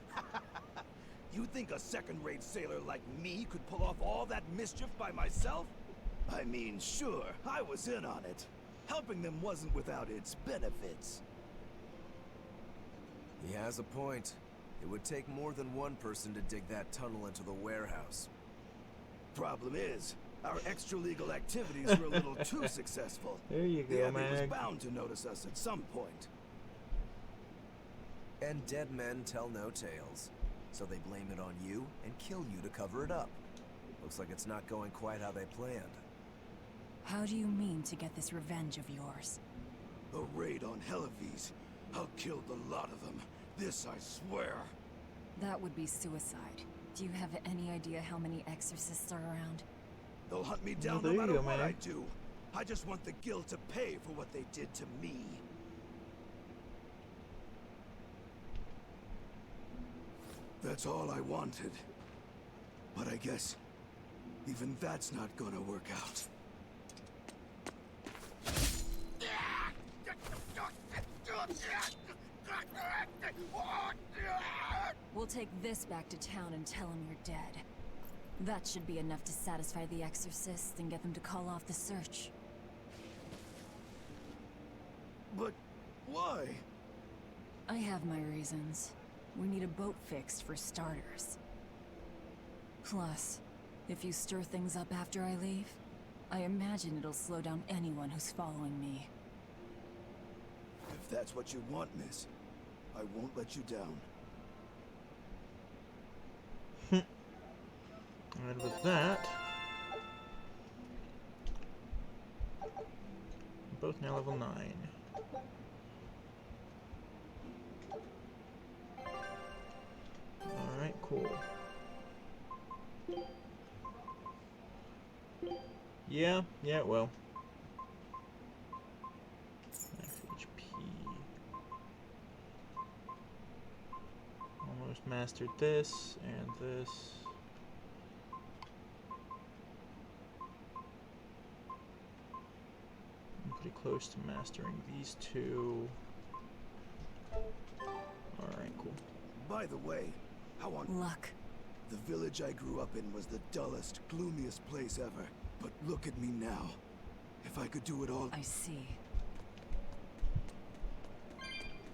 You think a second-rate sailor like me could pull off all that mischief by myself? I mean, sure, I was in on it. Helping them wasn't without its benefits. He has a point. It would take more than one person to dig that tunnel into the warehouse. Problem is, our extra-legal activities were a little too successful. There you go, the Abbey was Mag. bound to notice us at some point. And dead men tell no tales. So they blame it on you and kill you to cover it up. Looks like it's not going quite how they planned. How do you mean to get this revenge of yours? A raid on Helives. I'll kill the lot of them. This I swear. That would be suicide. Do you have any idea how many exorcists are around? They'll hunt me down there no you matter go, what man. I do. I just want the guild to pay for what they did to me. That's all I wanted. But I guess even that's not gonna work out. We'll take this back to town and tell him you're dead. That should be enough to satisfy the exorcists and get them to call off the search. But why? I have my reasons. We need a boat fixed for starters. Plus, if you stir things up after I leave, I imagine it'll slow down anyone who's following me. If that's what you want, miss, I won't let you down. And with that, we're both now level 9. Alright, cool. Yeah, well. FHP. Almost mastered this and this. I'm pretty close to mastering these two. Alright, cool. By the way, how on luck? The village I grew up in was the dullest, gloomiest place ever. But look at me now. If I could do it all... I see.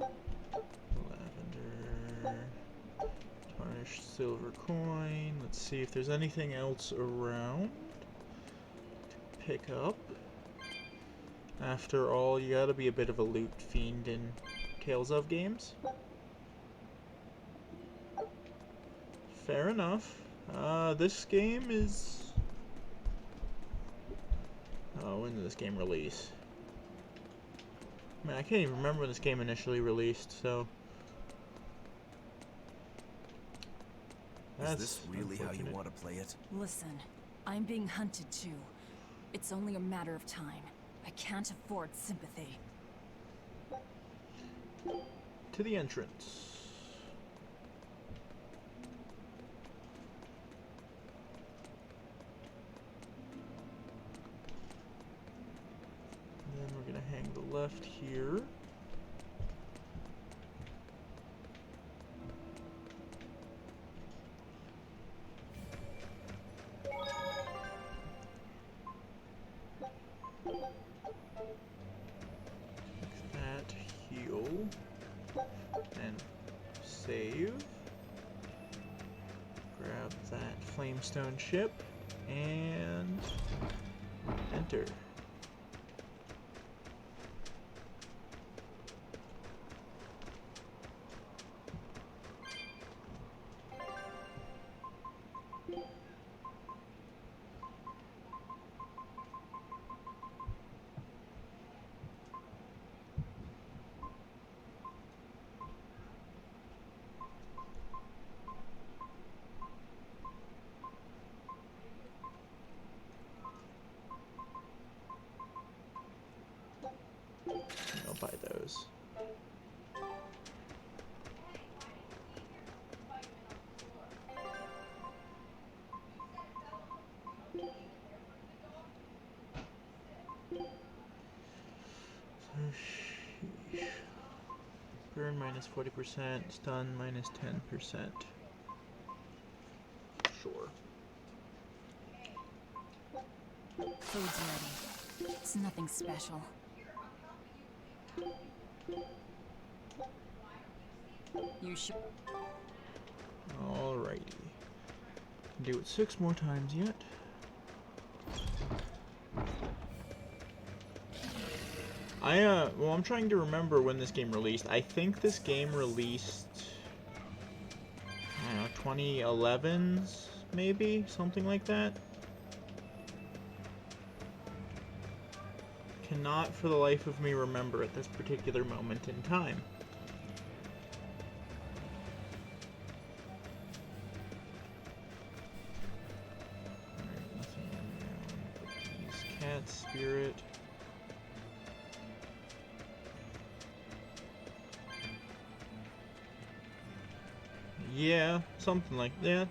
Lavender. Tarnished silver coin. Let's see if there's anything else around to pick up. After all, you gotta be a bit of a loot fiend in Tales of games. Fair enough. This game is... Oh, when did this game release? Man, I can't even remember when this game initially released, so... Is this really how you want to play it? Listen, I'm being hunted too. It's only a matter of time. I can't afford sympathy. To the entrance. And then we're gonna hang the left here. That heal and save. Grab that flamestone ship and enter. those. Burn minus 40%, stun minus 10%. Sure. Food's ready. It's nothing special. You should. Alrighty. Do it 6 more times yet. Well, I'm trying to remember when this game released. I think this game released, I don't know, 2011s, maybe? Something like that? Cannot for the life of me remember at this particular moment in time. Alright, nothing around. Please, cat spirit. Yeah, something like that.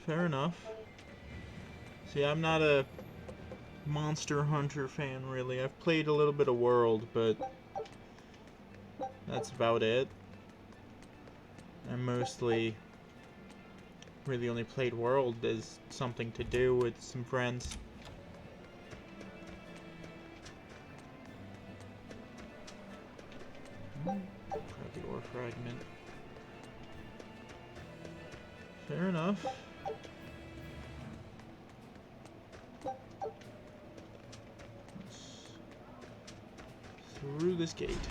Fair enough. See, I'm not a Monster Hunter fan, really. I've played a little bit of World, but that's about it. I mostly really only played World as something to do with some friends. Grab the ore fragment. Fair enough. Through this gate.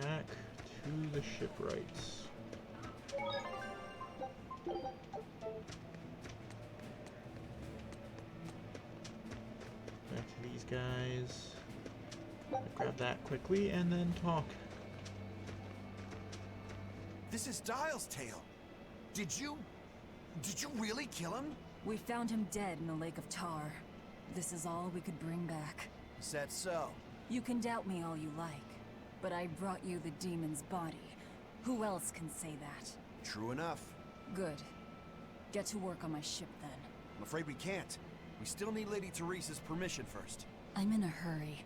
Back to the shipwrights. Back to these guys. Grab that quickly and then talk. This is Dial's tale. Did you really kill him? We found him dead in the Lake of Tar. This is all we could bring back. Is that so? You can doubt me all you like, but I brought you the demon's body. Who else can say that? True enough. Good. Get to work on my ship then. I'm afraid we can't. We still need Lady Teresa's permission first. I'm in a hurry.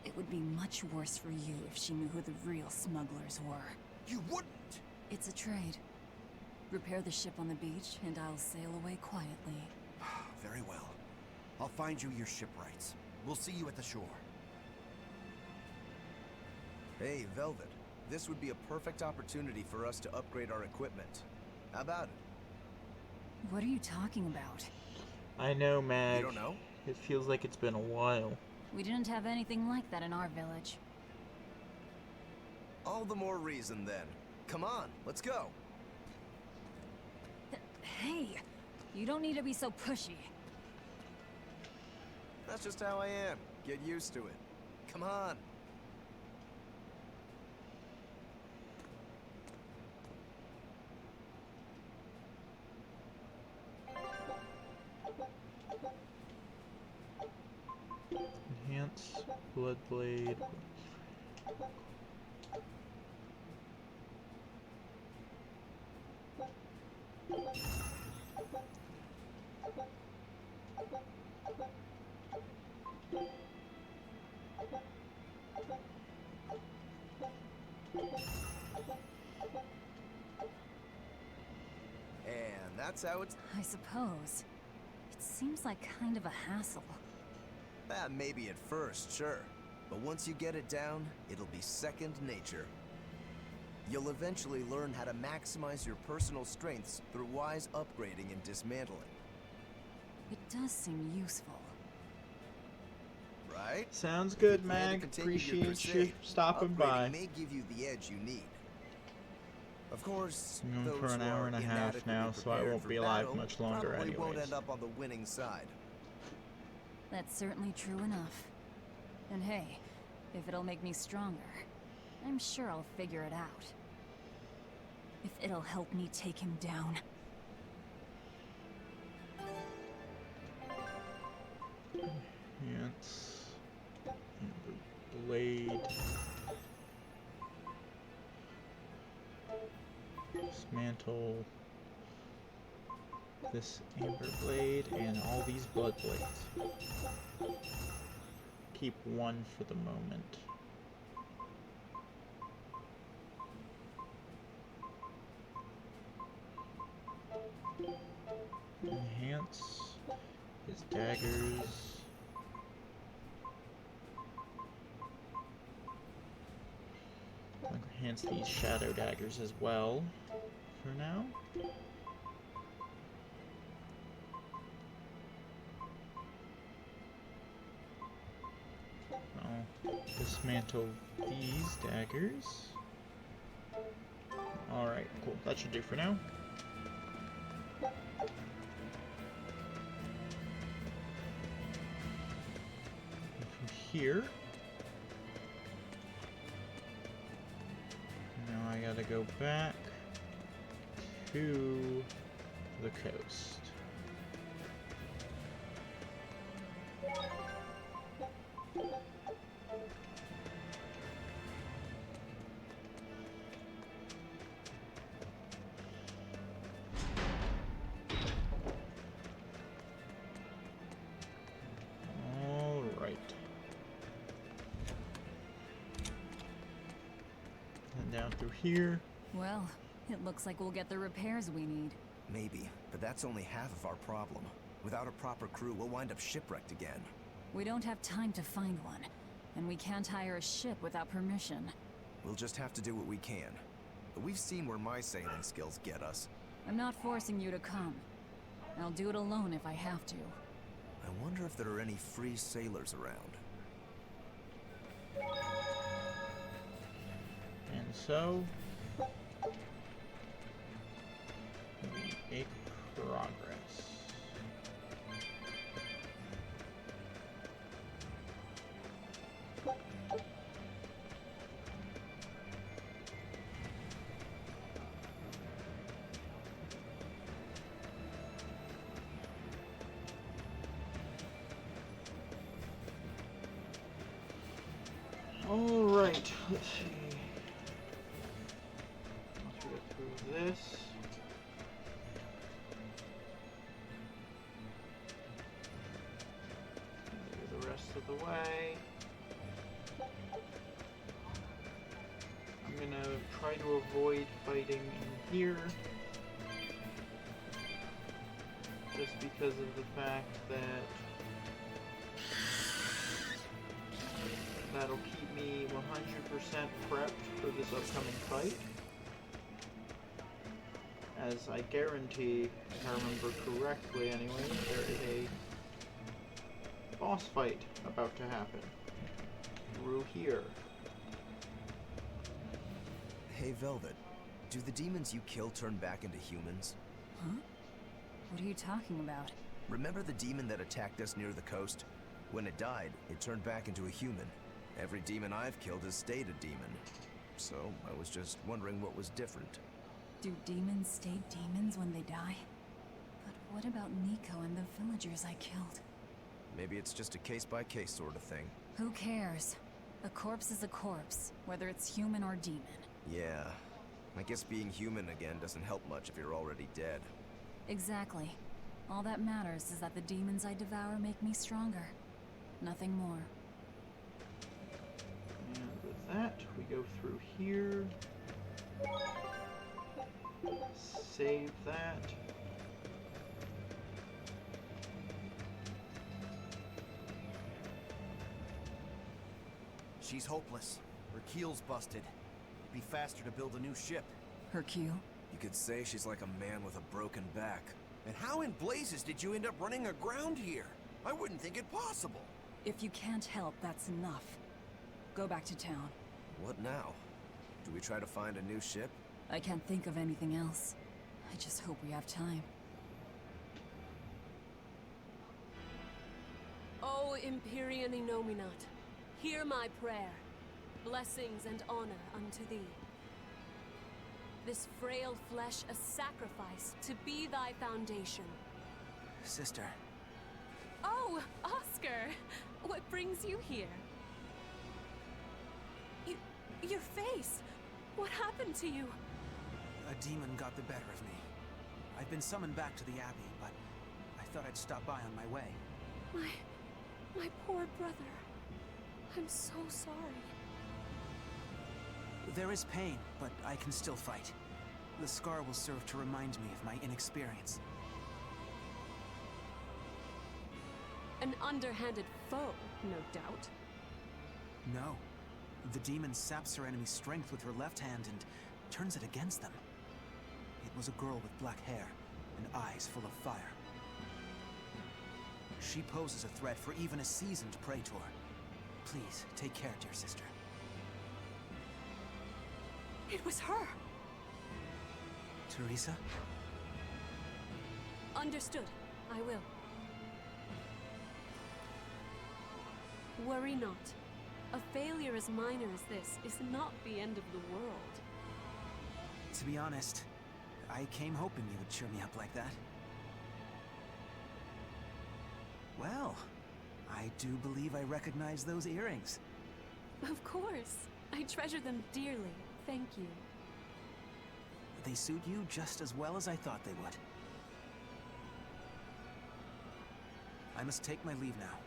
It would be much worse for you if she knew who the real smugglers were. You wouldn't! It's a trade. Repair the ship on the beach, and I'll sail away quietly. Very well. I'll find you your shipwrights. We'll see you at the shore. Hey, Velvet. This would be a perfect opportunity for us to upgrade our equipment. How about it? What are you talking about? I know, Mag. You don't know? It feels like it's been a while. We didn't have anything like that in our village. All the more reason, then. Come on, let's go. Hey, you don't need to be so pushy. That's just how I am. Get used to it. Come on. Enhance, Bloodblade. And that's how it's... I suppose. It seems like kind of a hassle. Maybe at first, sure. But once you get it down, it'll be second nature. You'll eventually learn how to maximize your personal strengths through wise upgrading and dismantling. It does seem useful. Right? Sounds good, If you plan to Mag. continue your Appreciate you crusade, stopping upgrading by. may give you the edge you need. Of course, I'm those for an who hour are and a half inadequately now, so I prepared won't for be alive battle much longer probably won't anyways. end up on the winning side. That's certainly true enough. And hey, if it'll make me stronger, I'm sure I'll figure it out. If it'll help me take him down. dismantle this amber blade and all these blood blades. Keep one for the moment. Enhance his daggers. Enhance these shadow daggers as well for now. I'll dismantle these daggers. Alright, cool. That should do for now. From here, now I gotta go back to the coast. Down through here. Well, it looks like we'll get the repairs we need. Maybe, but that's only half of our problem. Without a proper crew, we'll wind up shipwrecked again. We don't have time to find one, and we can't hire a ship without permission. We'll just have to do what we can. But we've seen where my sailing skills get us. I'm not forcing you to come. I'll do it alone if I have to. I wonder if there are any free sailors around. And so, we make progress. All right, let's see. Once we get through this, do the rest of the way. I'm gonna try to avoid fighting in here, just because of the fact that that'll keep me 100% prepped for this upcoming fight. As I guarantee, if I remember correctly anyway, there is a boss fight about to happen through here. Hey, Velvet, do the demons you kill turn back into humans? Huh? What are you talking about? Remember the demon that attacked us near the coast? When it died, it turned back into a human. Every demon I've killed has stayed a demon. So, I was just wondering what was different. Do demons stay demons when they die? But what about Nico and the villagers I killed? Maybe it's just a case-by-case sort of thing. Who cares? A corpse is a corpse, whether it's human or demon. Yeah. I guess being human again doesn't help much if you're already dead. Exactly. All that matters is that the demons I devour make me stronger. Nothing more. And with that, we go through here. Save that. She's hopeless. Her keel's busted. It'd be faster to build a new ship. Her keel? You could say she's like a man with a broken back. And how in blazes did you end up running aground here? I wouldn't think it possible. If you can't help, that's enough. Go back to town. What now? Do we try to find a new ship? I can't think of anything else. I just hope we have time. O Empyrean Innominat, hear my prayer. Blessings and honor unto thee. This frail flesh a sacrifice to be thy foundation. Sister. Oh, Oscar! What brings you here? Your face! What happened to you? A demon got the better of me. I've been summoned back to the Abbey, but I thought I'd stop by on my way. My poor brother. I'm so sorry. There is pain, but I can still fight. The scar will serve to remind me of my inexperience. An underhanded foe, no doubt. No. The demon saps her enemy's strength with her left hand and turns it against them. It was a girl with black hair and eyes full of fire. She poses a threat for even a seasoned praetor. Please, take care, dear sister. It was her! Teresa? Understood. I will. Worry not. A failure as minor as this is not the end of the world. To be honest, I came hoping you would cheer me up like that. Well, I do believe I recognize those earrings. Of course. I treasure them dearly. Thank you. They suit you just as well as I thought they would. I must take my leave now.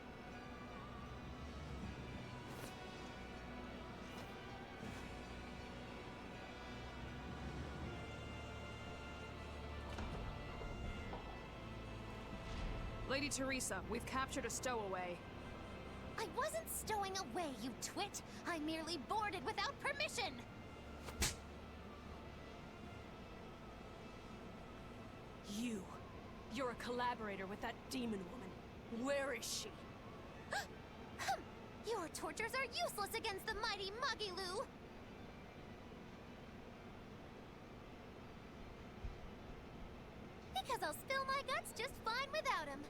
Lady Teresa, we've captured a stowaway. I wasn't stowing away, you twit! I merely boarded without permission! You're a collaborator with that demon woman. Where is she? Your tortures are useless against the mighty Magilu! Because I'll spill my guts just fine without him.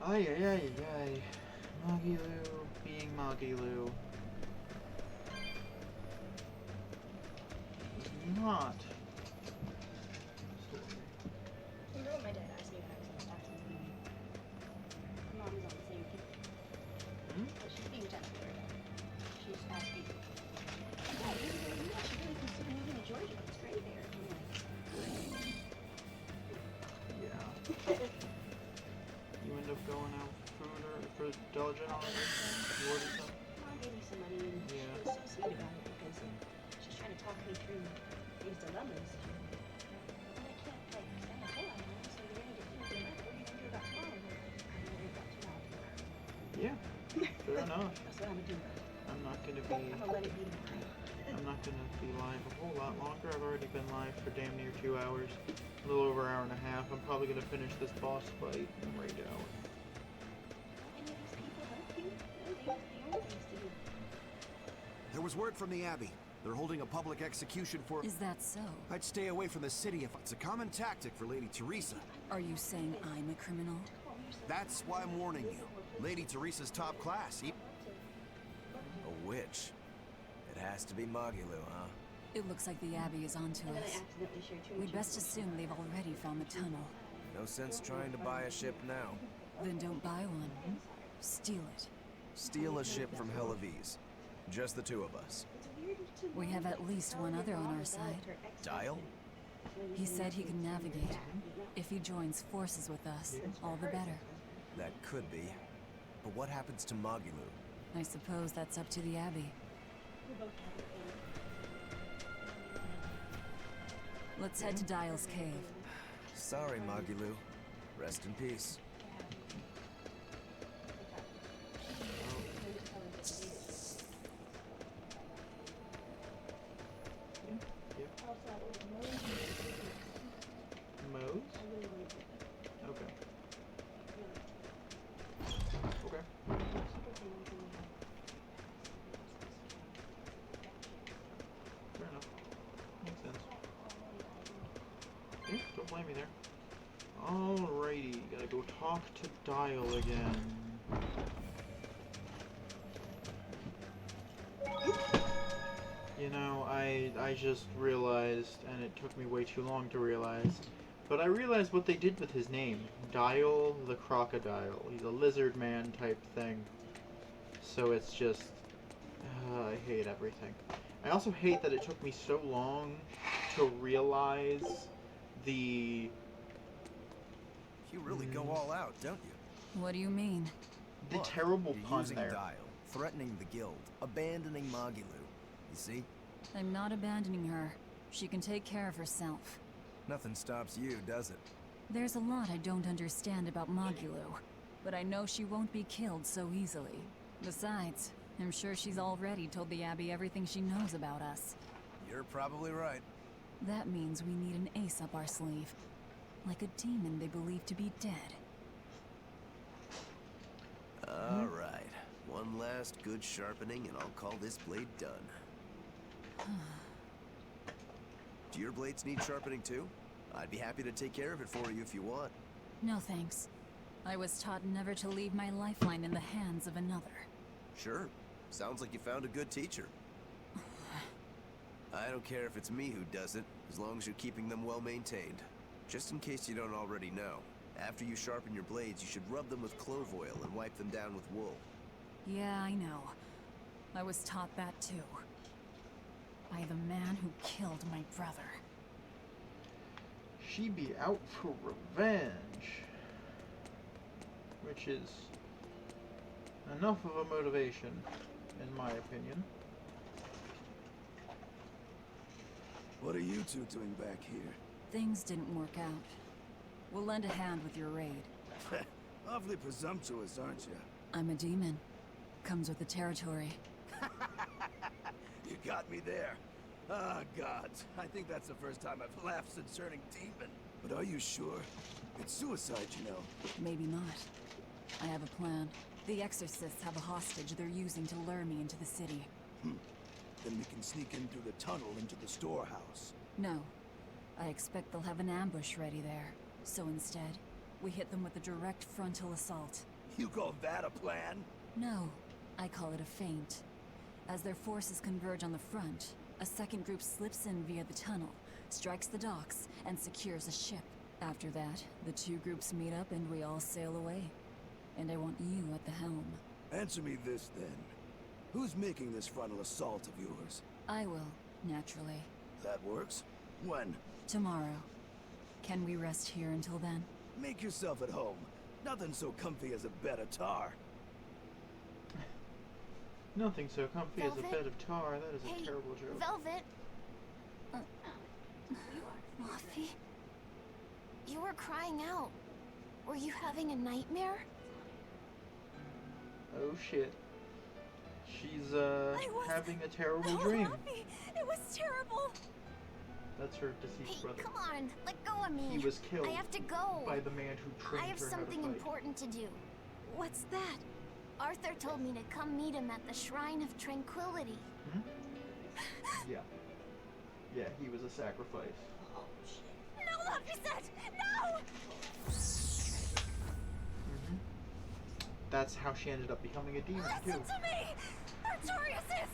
Ay, ay, ay, ay. Magilu being Magilu. Not. You know what my dad asked me if I was on the staff since leaving. My mom is on the same team. But she's being gentle with her dad. She's asking, "Dad, you actually really consider moving to Georgia? It's great there." I'm like, yeah. You end up going out for food or for Dollar General or something? You ordered some? Mom gave me some money and she was so sweet about it because she's trying to talk me through these dilemmas. And I can't like spend a whole lot of money, so you're gonna get things in life. What are you gonna do about tomorrow? I'm worried about tomorrow. Yeah. Fair enough. That's what I'm gonna do. I'm not gonna be. I'm gonna let it be tomorrow. I'm not gonna be live a whole lot longer. I've already been live for damn near 2 hours. A little over an hour and a half. I'm probably gonna finish this boss fight right now. Any of these people help you? No, they own things to do. There was word from the Abbey. They're holding a public execution for... Is that so? I'd stay away from the city if it's a common tactic for Lady Teresa. Are you saying I'm a criminal? That's why I'm warning you. Lady Teresa's top class. A witch? It has to be Magilu, huh? It looks like the Abbey is onto And then I us. accidentally shared too We'd much best assume they've already found the tunnel. No sense trying to buy a ship now. Then don't buy one. Steal it. Steal a ship from Helavis. Just the two of us. We have at least one other on our side. Dial? He said he can navigate. If he joins forces with us, all the better. That could be. But what happens to Magilu? I suppose that's up to the Abbey. Let's head to Dial's cave. Sorry, Magilu. Rest in peace. Modes? Okay. Okay. Fair enough. Makes sense. Yeah, don't blame me there. Alrighty, gotta go talk to Dial again. You know, I just realized, and it took me way too long to realize, but I realized what they did with his name. Dial the Crocodile. He's a lizard man type thing. So it's just... I hate everything. I also hate that it took me so long to realize the... You really go all out, don't you? What do you mean? The Look, terrible you're pun using there. Dial, threatening the guild, abandoning Magilu. You see? I'm not abandoning her. She can take care of herself. Nothing stops you, does it? There's a lot I don't understand about Magilu, but I know she won't be killed so easily. Besides, I'm sure she's already told the Abbey everything she knows about us. You're probably right. That means we need an ace up our sleeve. Like a demon they believe to be dead. Alright. One last good sharpening and I'll call this blade done. Do your blades need sharpening too? I'd be happy to take care of it for you if you want. No thanks. I was taught never to leave my lifeline in the hands of another. Sure. Sounds like you found a good teacher. I don't care if it's me who does it, as long as you're keeping them well maintained. Just in case you don't already know, after you sharpen your blades, you should rub them with clove oil and wipe them down with wool. Yeah, I know. I was taught that too. By the man who killed my brother. She be out for revenge. Which is enough of a motivation, in my opinion. What are you two doing back here? Things didn't work out. We'll lend a hand with your raid. Awfully presumptuous, aren't you? I'm a demon. Comes with the territory. You got me there. Ah, gods. I think that's the first time I've laughed since turning demon. But are you sure? It's suicide, you know. Maybe not. I have a plan. The Exorcists have a hostage they're using to lure me into the city. Then we can sneak in through the tunnel into the storehouse. No. I expect they'll have an ambush ready there. So instead, we hit them with a direct frontal assault. You call that a plan? No. I call it a feint. As their forces converge on the front, a second group slips in via the tunnel, strikes the docks, and secures a ship. After that, the two groups meet up and we all sail away. And I want you at the helm. Answer me this, then. Who's making this frontal assault of yours? I will, naturally. That works. When? Tomorrow. Can we rest here until then? Make yourself at home. Nothing so comfy as a bed of tar. Nothing so comfy as a Velvet? bed of tar. That is a Hey, terrible joke. Velvet. Muffy, you were crying out. Were you having a nightmare? Oh shit. She's having a terrible dream. Muffy, it was terrible. That's her deceased Hey, brother. come on, let go of me. He was killed I have to go. by the man who trained I have her how to something fight. important to do. What's that? Arthur told me to come meet him at the Shrine of Tranquility. Yeah. Yeah, he was a sacrifice. No, Muffy said, no! That's how she ended up becoming a demon, too. Listen to me! Artorius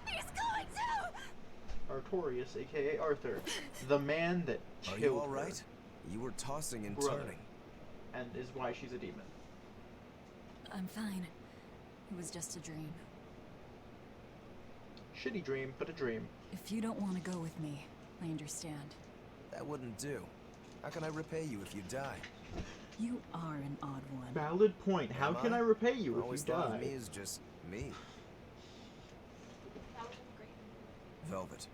he's going to! Artorius, aka Arthur. The man that Are killed you alright? her You were tossing and brother, turning. and is why she's a demon. I'm fine. It was just a dream. Shitty dream, but a dream. If you don't want to go with me, I understand. That wouldn't do. How can I repay you if you die? You are an odd one. Valid point. How can I repay you if always you thought die? of me as just me. Velvet.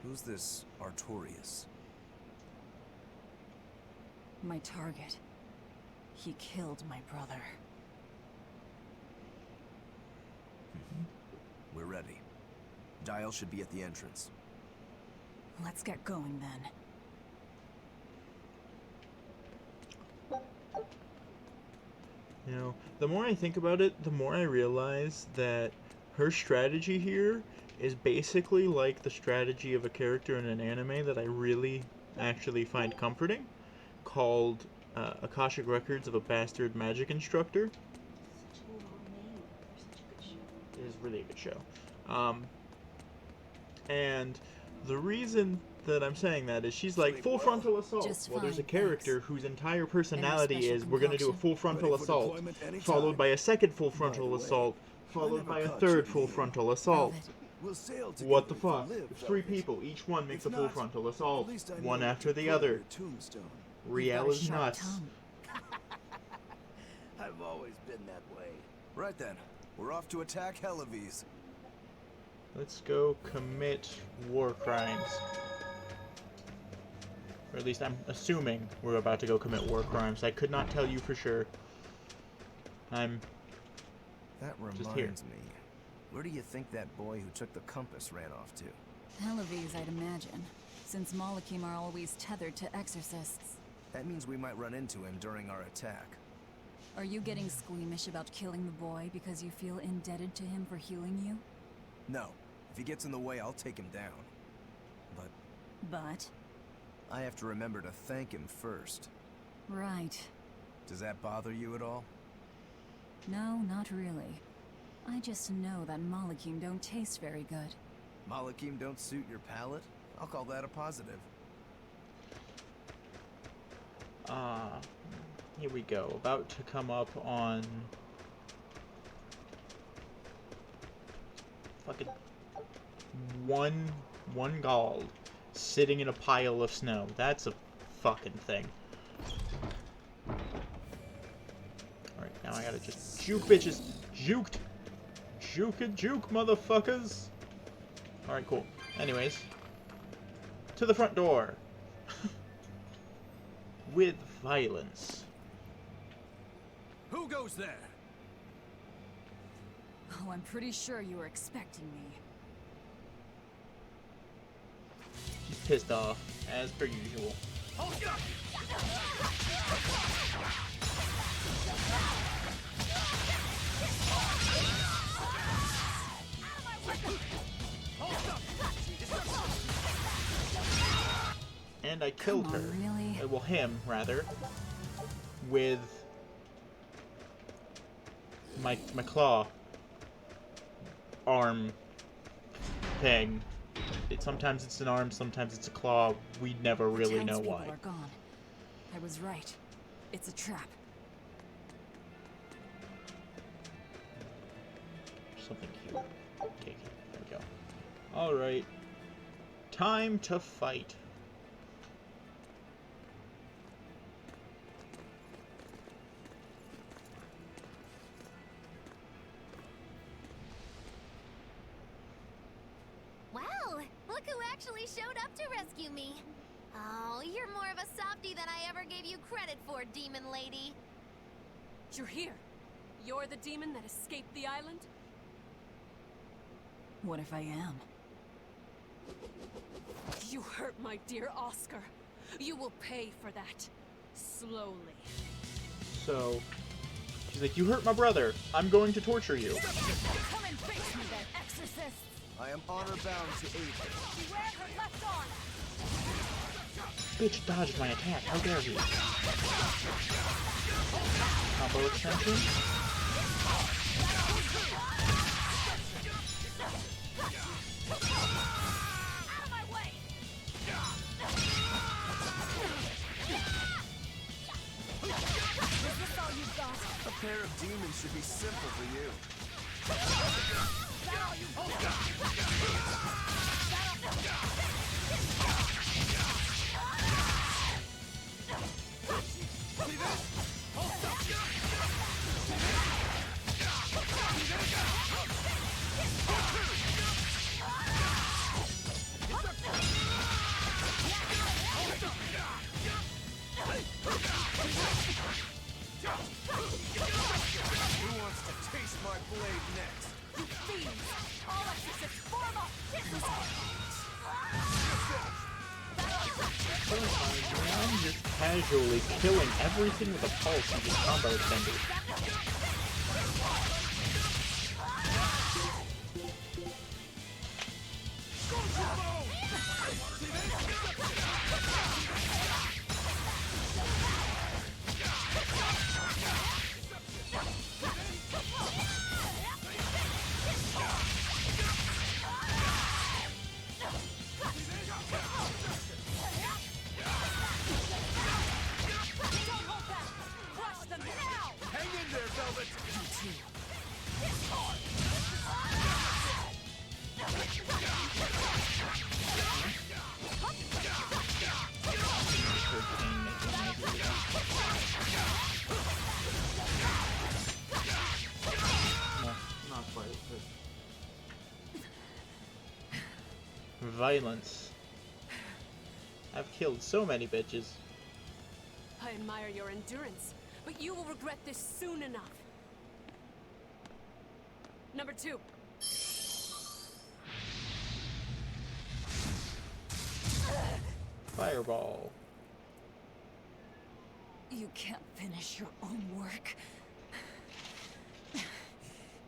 Who's this Artorius? My target. He killed my brother. We're ready. Dial should be at the entrance. Let's get going then. You know, the more I think about it, the more I realize that her strategy here is basically like the strategy of a character in an anime that I really actually find comforting, called Akashic Records of a Bastard Magic Instructor. Such a long name for such a good show. It is really a good show. And the reason that I'm saying that is she's like full frontal assault. Just Well, there's a fine, character whose entire personality special is we're going to do a full frontal Ready for assault, deployment anytime. followed by a second full By frontal the way, assault, I followed never by a caught third you full here. frontal assault. Velvet, We'll sail together. What the if we fuck? live, It's 3 fellas. people. Each one makes If a full not, frontal assault. at least I know One what after to the put on other. your tombstone. Riel is nuts. I've always been that way. Right then, we're off to attack Helavis. Let's go commit war crimes. Or at least I'm assuming we're about to go commit war crimes. I could not tell you for sure. I'm That just here. reminds me. Where do you think that boy who took the compass ran off to? Helavis, I'd imagine, since Malakim are always tethered to exorcists. That means we might run into him during our attack. Are you getting squeamish about killing the boy because you feel indebted to him for healing you? No. If he gets in the way, I'll take him down. But? I have to remember to thank him first. Right. Does that bother you at all? No, not really. I just know that Malakim don't taste very good. Malakim don't suit your palate? I'll call that a positive. Here we go. About to come up on fucking one Gald sitting in a pile of snow. That's a fucking thing. Alright, now I gotta just juke bitches. Juked. Juke, motherfuckers. Alright, cool. Anyways. To the front door. With violence. Who goes there? Oh, I'm pretty sure you were expecting me. She's pissed off, as per usual. And I killed her. Really? Well, him, rather. With my claw arm thing. Sometimes it's an arm, sometimes it's a claw. We never really know why. Townspeople are gone. I was right. It's a trap. Something cute. Take it. There we go. Alright. Time to fight. Well, look who actually showed up to rescue me. Oh, you're more of a softie than I ever gave you credit for, demon lady. You're here. You're the demon that escaped the island? What if I am? You hurt my dear Oscar. You will pay for that. Slowly. So, she's like, you hurt my brother. I'm going to torture you. Come and face me then, exorcist! I am honor-bound to aid you. Beware her left arm! Bitch dodged my attack. How dare he? Combo extension. A pair of demons should be simple for you. Who wants to taste my blade next? You fiends! All exorcists form up! I'm just casually killing everything with a pulse and just combo extender. Crush them now! Hang in violence. I've killed so many bitches. I admire your endurance, but you will regret this soon enough. Number 2. Fireball. You can't finish your own work.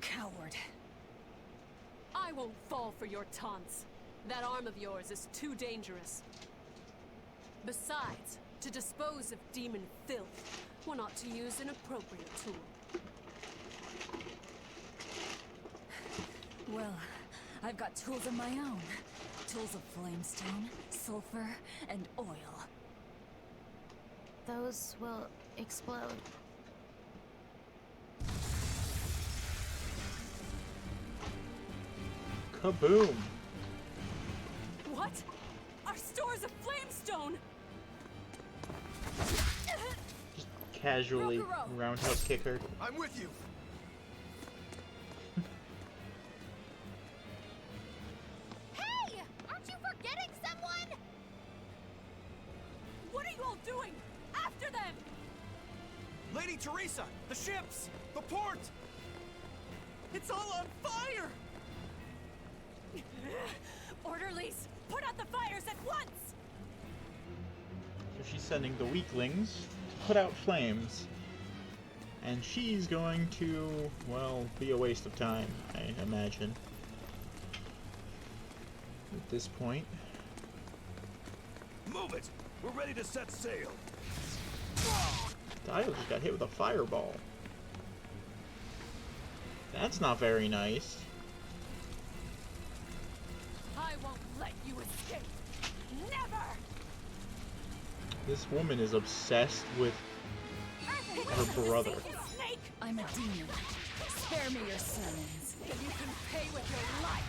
Coward. I won't fall for your taunts. That arm of yours is too dangerous. Besides, to dispose of demon filth, one ought to use an appropriate tool. Well, I've got tools of my own. Tools of flamestone, sulfur, and oil. Those will explode. Kaboom! What? Our stores of flamestone! Just casually roundhouse kick her. I'm with you. Hey! Aren't you forgetting someone? What are you all doing? After them! Lady Teresa, the ships, the port. It's all on fire. Orderlies, put out the fires at once! So she's sending the weaklings to put out flames. And she's going to, well, be a waste of time, I imagine. At this point. Move it! We're ready to set sail. Dial just got hit with a fireball. That's not very nice. I won't let you escape. Never! This woman is obsessed with her brother. Snake! I'm a demon. Spare me your sermons. You can pay with your life!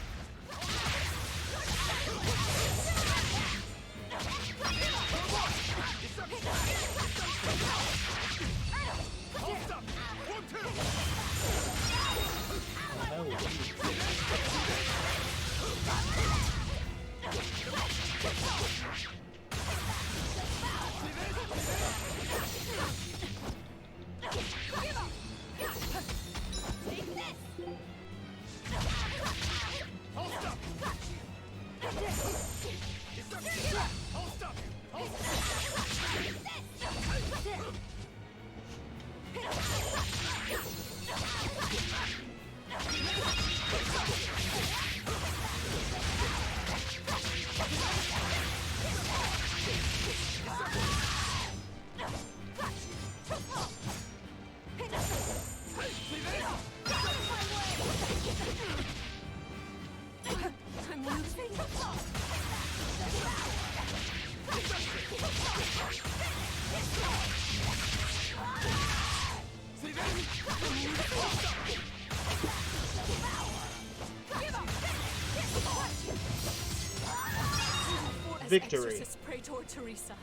Victory. Exorcist Praetor Teresa,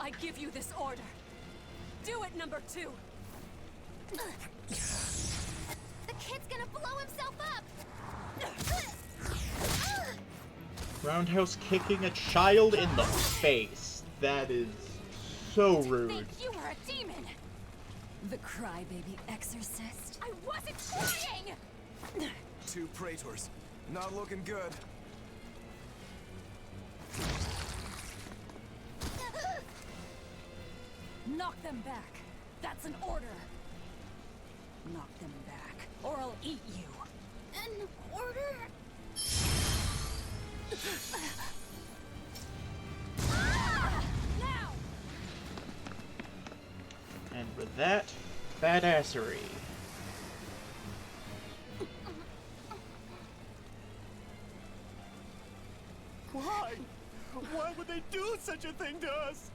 I give you this order. Do it, number 2. The kid's gonna blow himself up! Roundhouse kicking a child in the face. That is so rude. Think you were a demon! The crybaby exorcist. I wasn't trying! 2 praetors. Not looking good. Knock them back. That's an order. Knock them back, or I'll eat you. An order? Now! And with that, badassery. Why? Why would they do such a thing to us?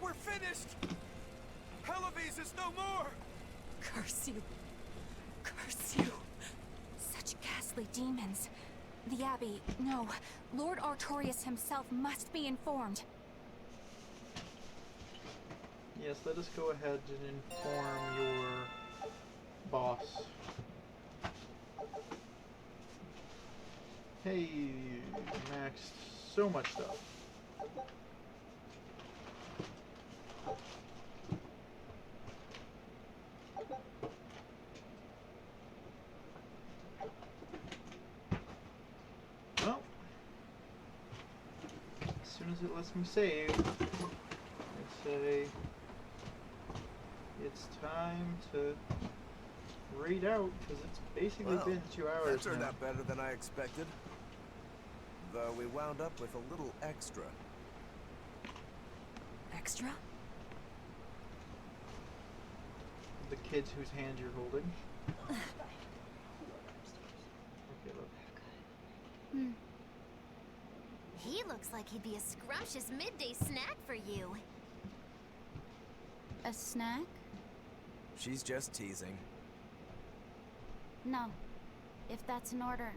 We're finished. Helives is no more. Curse you. Curse you. Such ghastly demons. The Abbey, no. Lord Artorius himself must be informed. Yes, let us go ahead and inform your boss. Hey, maxed so much stuff. Well, as soon as it lets me save, I say it's time to raid out, because it's basically Well, been 2 hours that turned now. out better than I expected. Though we wound up with a little extra. Extra? The kids whose hand you're holding. Okay, look. He looks like he'd be a scrumptious midday snack for you. A snack? She's just teasing. No. If that's an order,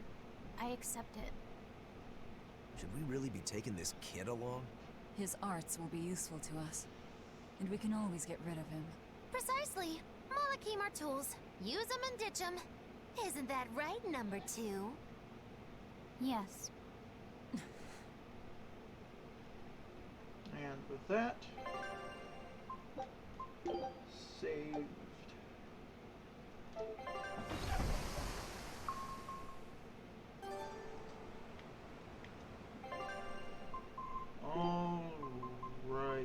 I accept it. Should we really be taking this kid along? His arts will be useful to us. And we can always get rid of him. Precisely. Malakim are tools. Use them and ditch them. Isn't that right, number 2? Yes. And with that, saved. All right.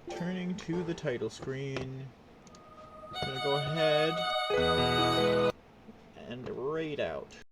Returning to the title screen. I'm gonna go ahead and raid out.